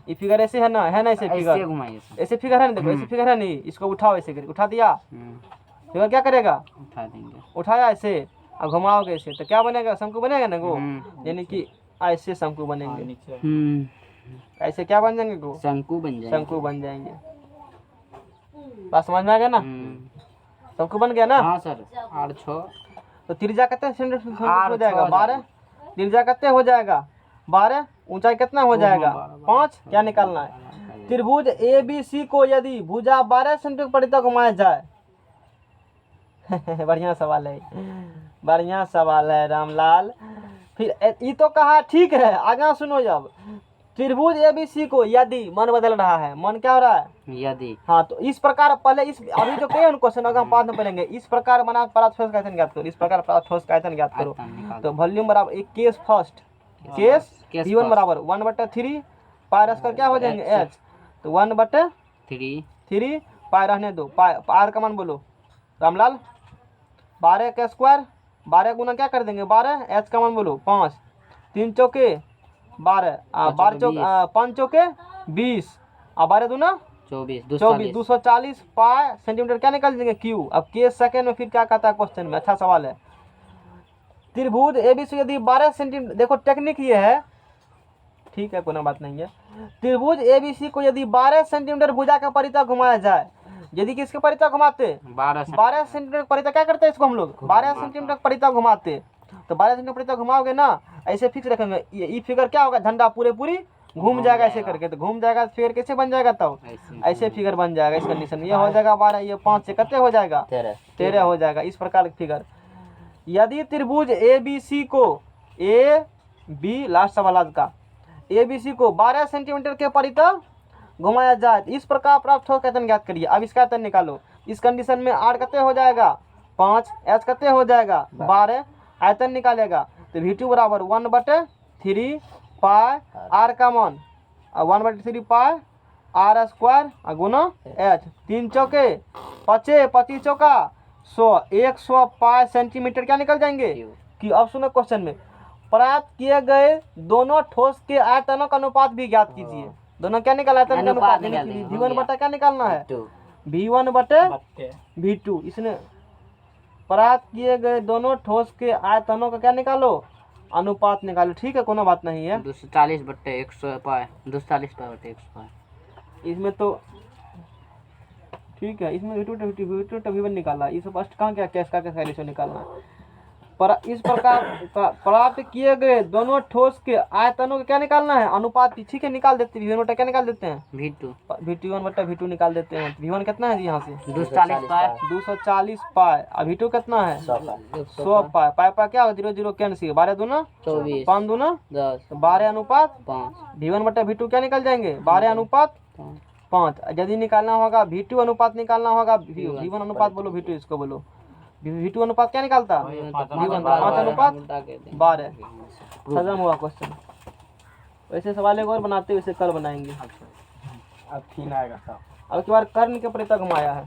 ये फिगर ऐसे है ना ऐसे ऐसे फिगर घुमाइए ऐसे फिगर है ना, देखो ऐसे फिगर है नहीं, इसको उठाओ ऐसे करके, उठा दिया फिगर क्या करेगा उठा देंगे। उठाया ऐसे, अब घुमाओगे ऐसे तो क्या बनेगा शंकु बनेगा ना गो, यानी कि ऐसे शंकु बनेंगे, ऐसे क्या बन जाएंगे गो शंकु बन जाएगा। शंकु बन जाएंगे। बात समझ में आ गया ना, शंकु बन गया ना। हाँ सर 8 6 तो त्रिज्या कितने सेंटीमीटर आठ, हो जाएगा छः 12, त्रिज्या कितने हो जाएगा 12, ऊंचाई कितना हो जाएगा 5, क्या निकालना है। त्रिभुज ए बी सी को यदि भुजा 12 सेंटीमीटर परितः घुमाया जाए बढ़िया सवाल है, बढ़िया सवाल है रामलाल। फिर ये तो कहा ठीक है, आगे सुनो। जब त्रिभुज ए बी सी को यदि मन बदल रहा है, मन क्या हो रहा है यदि, हाँ, तो इस प्रकार पहले इस अभी जो कहे क्वेश्चन अगर हम बाद में पढ़ेंगे, इस प्रकार बना प्राप्त ठोस का आयतन ज्ञात करो, इस प्रकार प्राप्त ठोस का आयतन ज्ञात करो। तो वॉल्यूम बराबर एक केस फर्स्ट, केस V1 बराबर 1/3 पाई स्क्वायर क्या हो जाएंगे h, तो 1/3 पाई रहने दो, पाई का मान बोलो रामलाल 12 का स्क्वायर, 12 गुना क्या कर देंगे 12, h का मान बोलो 5, 3 चौके 12, 5 चौके 20, 12 दूना 24 240 पाई सेंटीमीटर क्या निकल जाएंगे क्यू। अब के सेकंड में फिर क्या कहता है क्वेश्चन में, अच्छा सवाल है। त्रिभुज एबीसी यदि 12 सेंटीमीटर, देखो टेक्निक ये है, ठीक है कोई बात नहीं है। त्रिभुज एबीसी को यदि 12 सेंटीमीटर भुजा का परितः घुमाया जाए, यदि किसके परितः घुमाते 12 सेंटीमीटर परितः क्या करते हैं इसको हम लोग 12 सेंटीमीटर परितः घुमाते, तो 12 सेंटीमीटर परितः घुमाओगे ना, ऐसे फिक्स रखेंगे। ये फिगर क्या होगा, झंडा पूरी घूम जाएगा ऐसे करके, तो घूम जाएगा फिगर कैसे बन जाएगा, तब ऐसे फिगर बन जाएगा। इस कंडीशन में ये हो जाएगा 12, ये 5 से कितने हो जाएगा 13 हो जाएगा। इस प्रकार की फिगर यदि त्रिभुज ए बी सी को ए बी लास्ट सवाल आज का ए बी सी को 12 सेंटीमीटर के परितः घुमाया जाए, तो इस प्रकार प्राप्त ठोस का आयतन ज्ञात करिए। अब इसका आयतन निकालो। इस कंडीशन में आर कितने हो जाएगा 5, एच कितने हो जाएगा 12, आयतन निकालेगा तो V2 बराबर 1/3 पाई आर का मान 1/3 पाई आर स्क्वायर गुना एच, 3 चौके 25 चौका 100 100 पाई सेंटीमीटर क्या निकल जाएंगे कि अब सुनो क्वेश्चन में, प्राप्त किए गए दोनों ठोस के आयतनों का अनुपात भी ज्ञात कीजिए। दोनों क्या निकाला, आयतन का अनुपात V1 बटा क्या निकालना है, V1 बटे V2। इसने प्राप्त किए गए दोनों ठोस के आयतनों का क्या निकालो, अनुपात निकालो। ठीक है, कोनो बात नहीं है। 240 बट्टे 100 पाए, 240 पाए बट्टे 100 पाए। इसमें तो ठीक है, इसमें V2 V1 निकाला, इस फर्स्ट कहाँ क्या कैश का रेशियो निकालना है। पर इस प्रकार प्राप्त किए गए दोनों ठोस के आयतनों का क्या निकालना है, अनुपात। ठीक है, निकाल देते हैं। V1 बटा क्या निकाल देते हैं, V1 बटा V2 निकाल देते हैं। V1 कितना है जी यहाँ से 240 पाए, 240 पाए। अब V2 कितना है 100 पाए। पाए पाए क्या 0 0 कैंसिल, 12 दूना 24, 5 दूना 10, तो 12 अनुपात 5, V1 बटा V2 क्या निकल जाएंगे, 12 अनुपात 5। यदि निकालना होगा V2 अनुपात निकालना होगा, V1 अनुपात बोलो, V2 इसको बोलो। V2 अनुपात क्या निकालता, V1 5 अनुपात 12। खत्म हुआ क्वेश्चन। वैसे सवाल एक और बनाते हैं, वैसे कल बनाएंगे। अब थीन आएगा साहब। अब की बार कर्ण के प्रत्यय घुमाया है।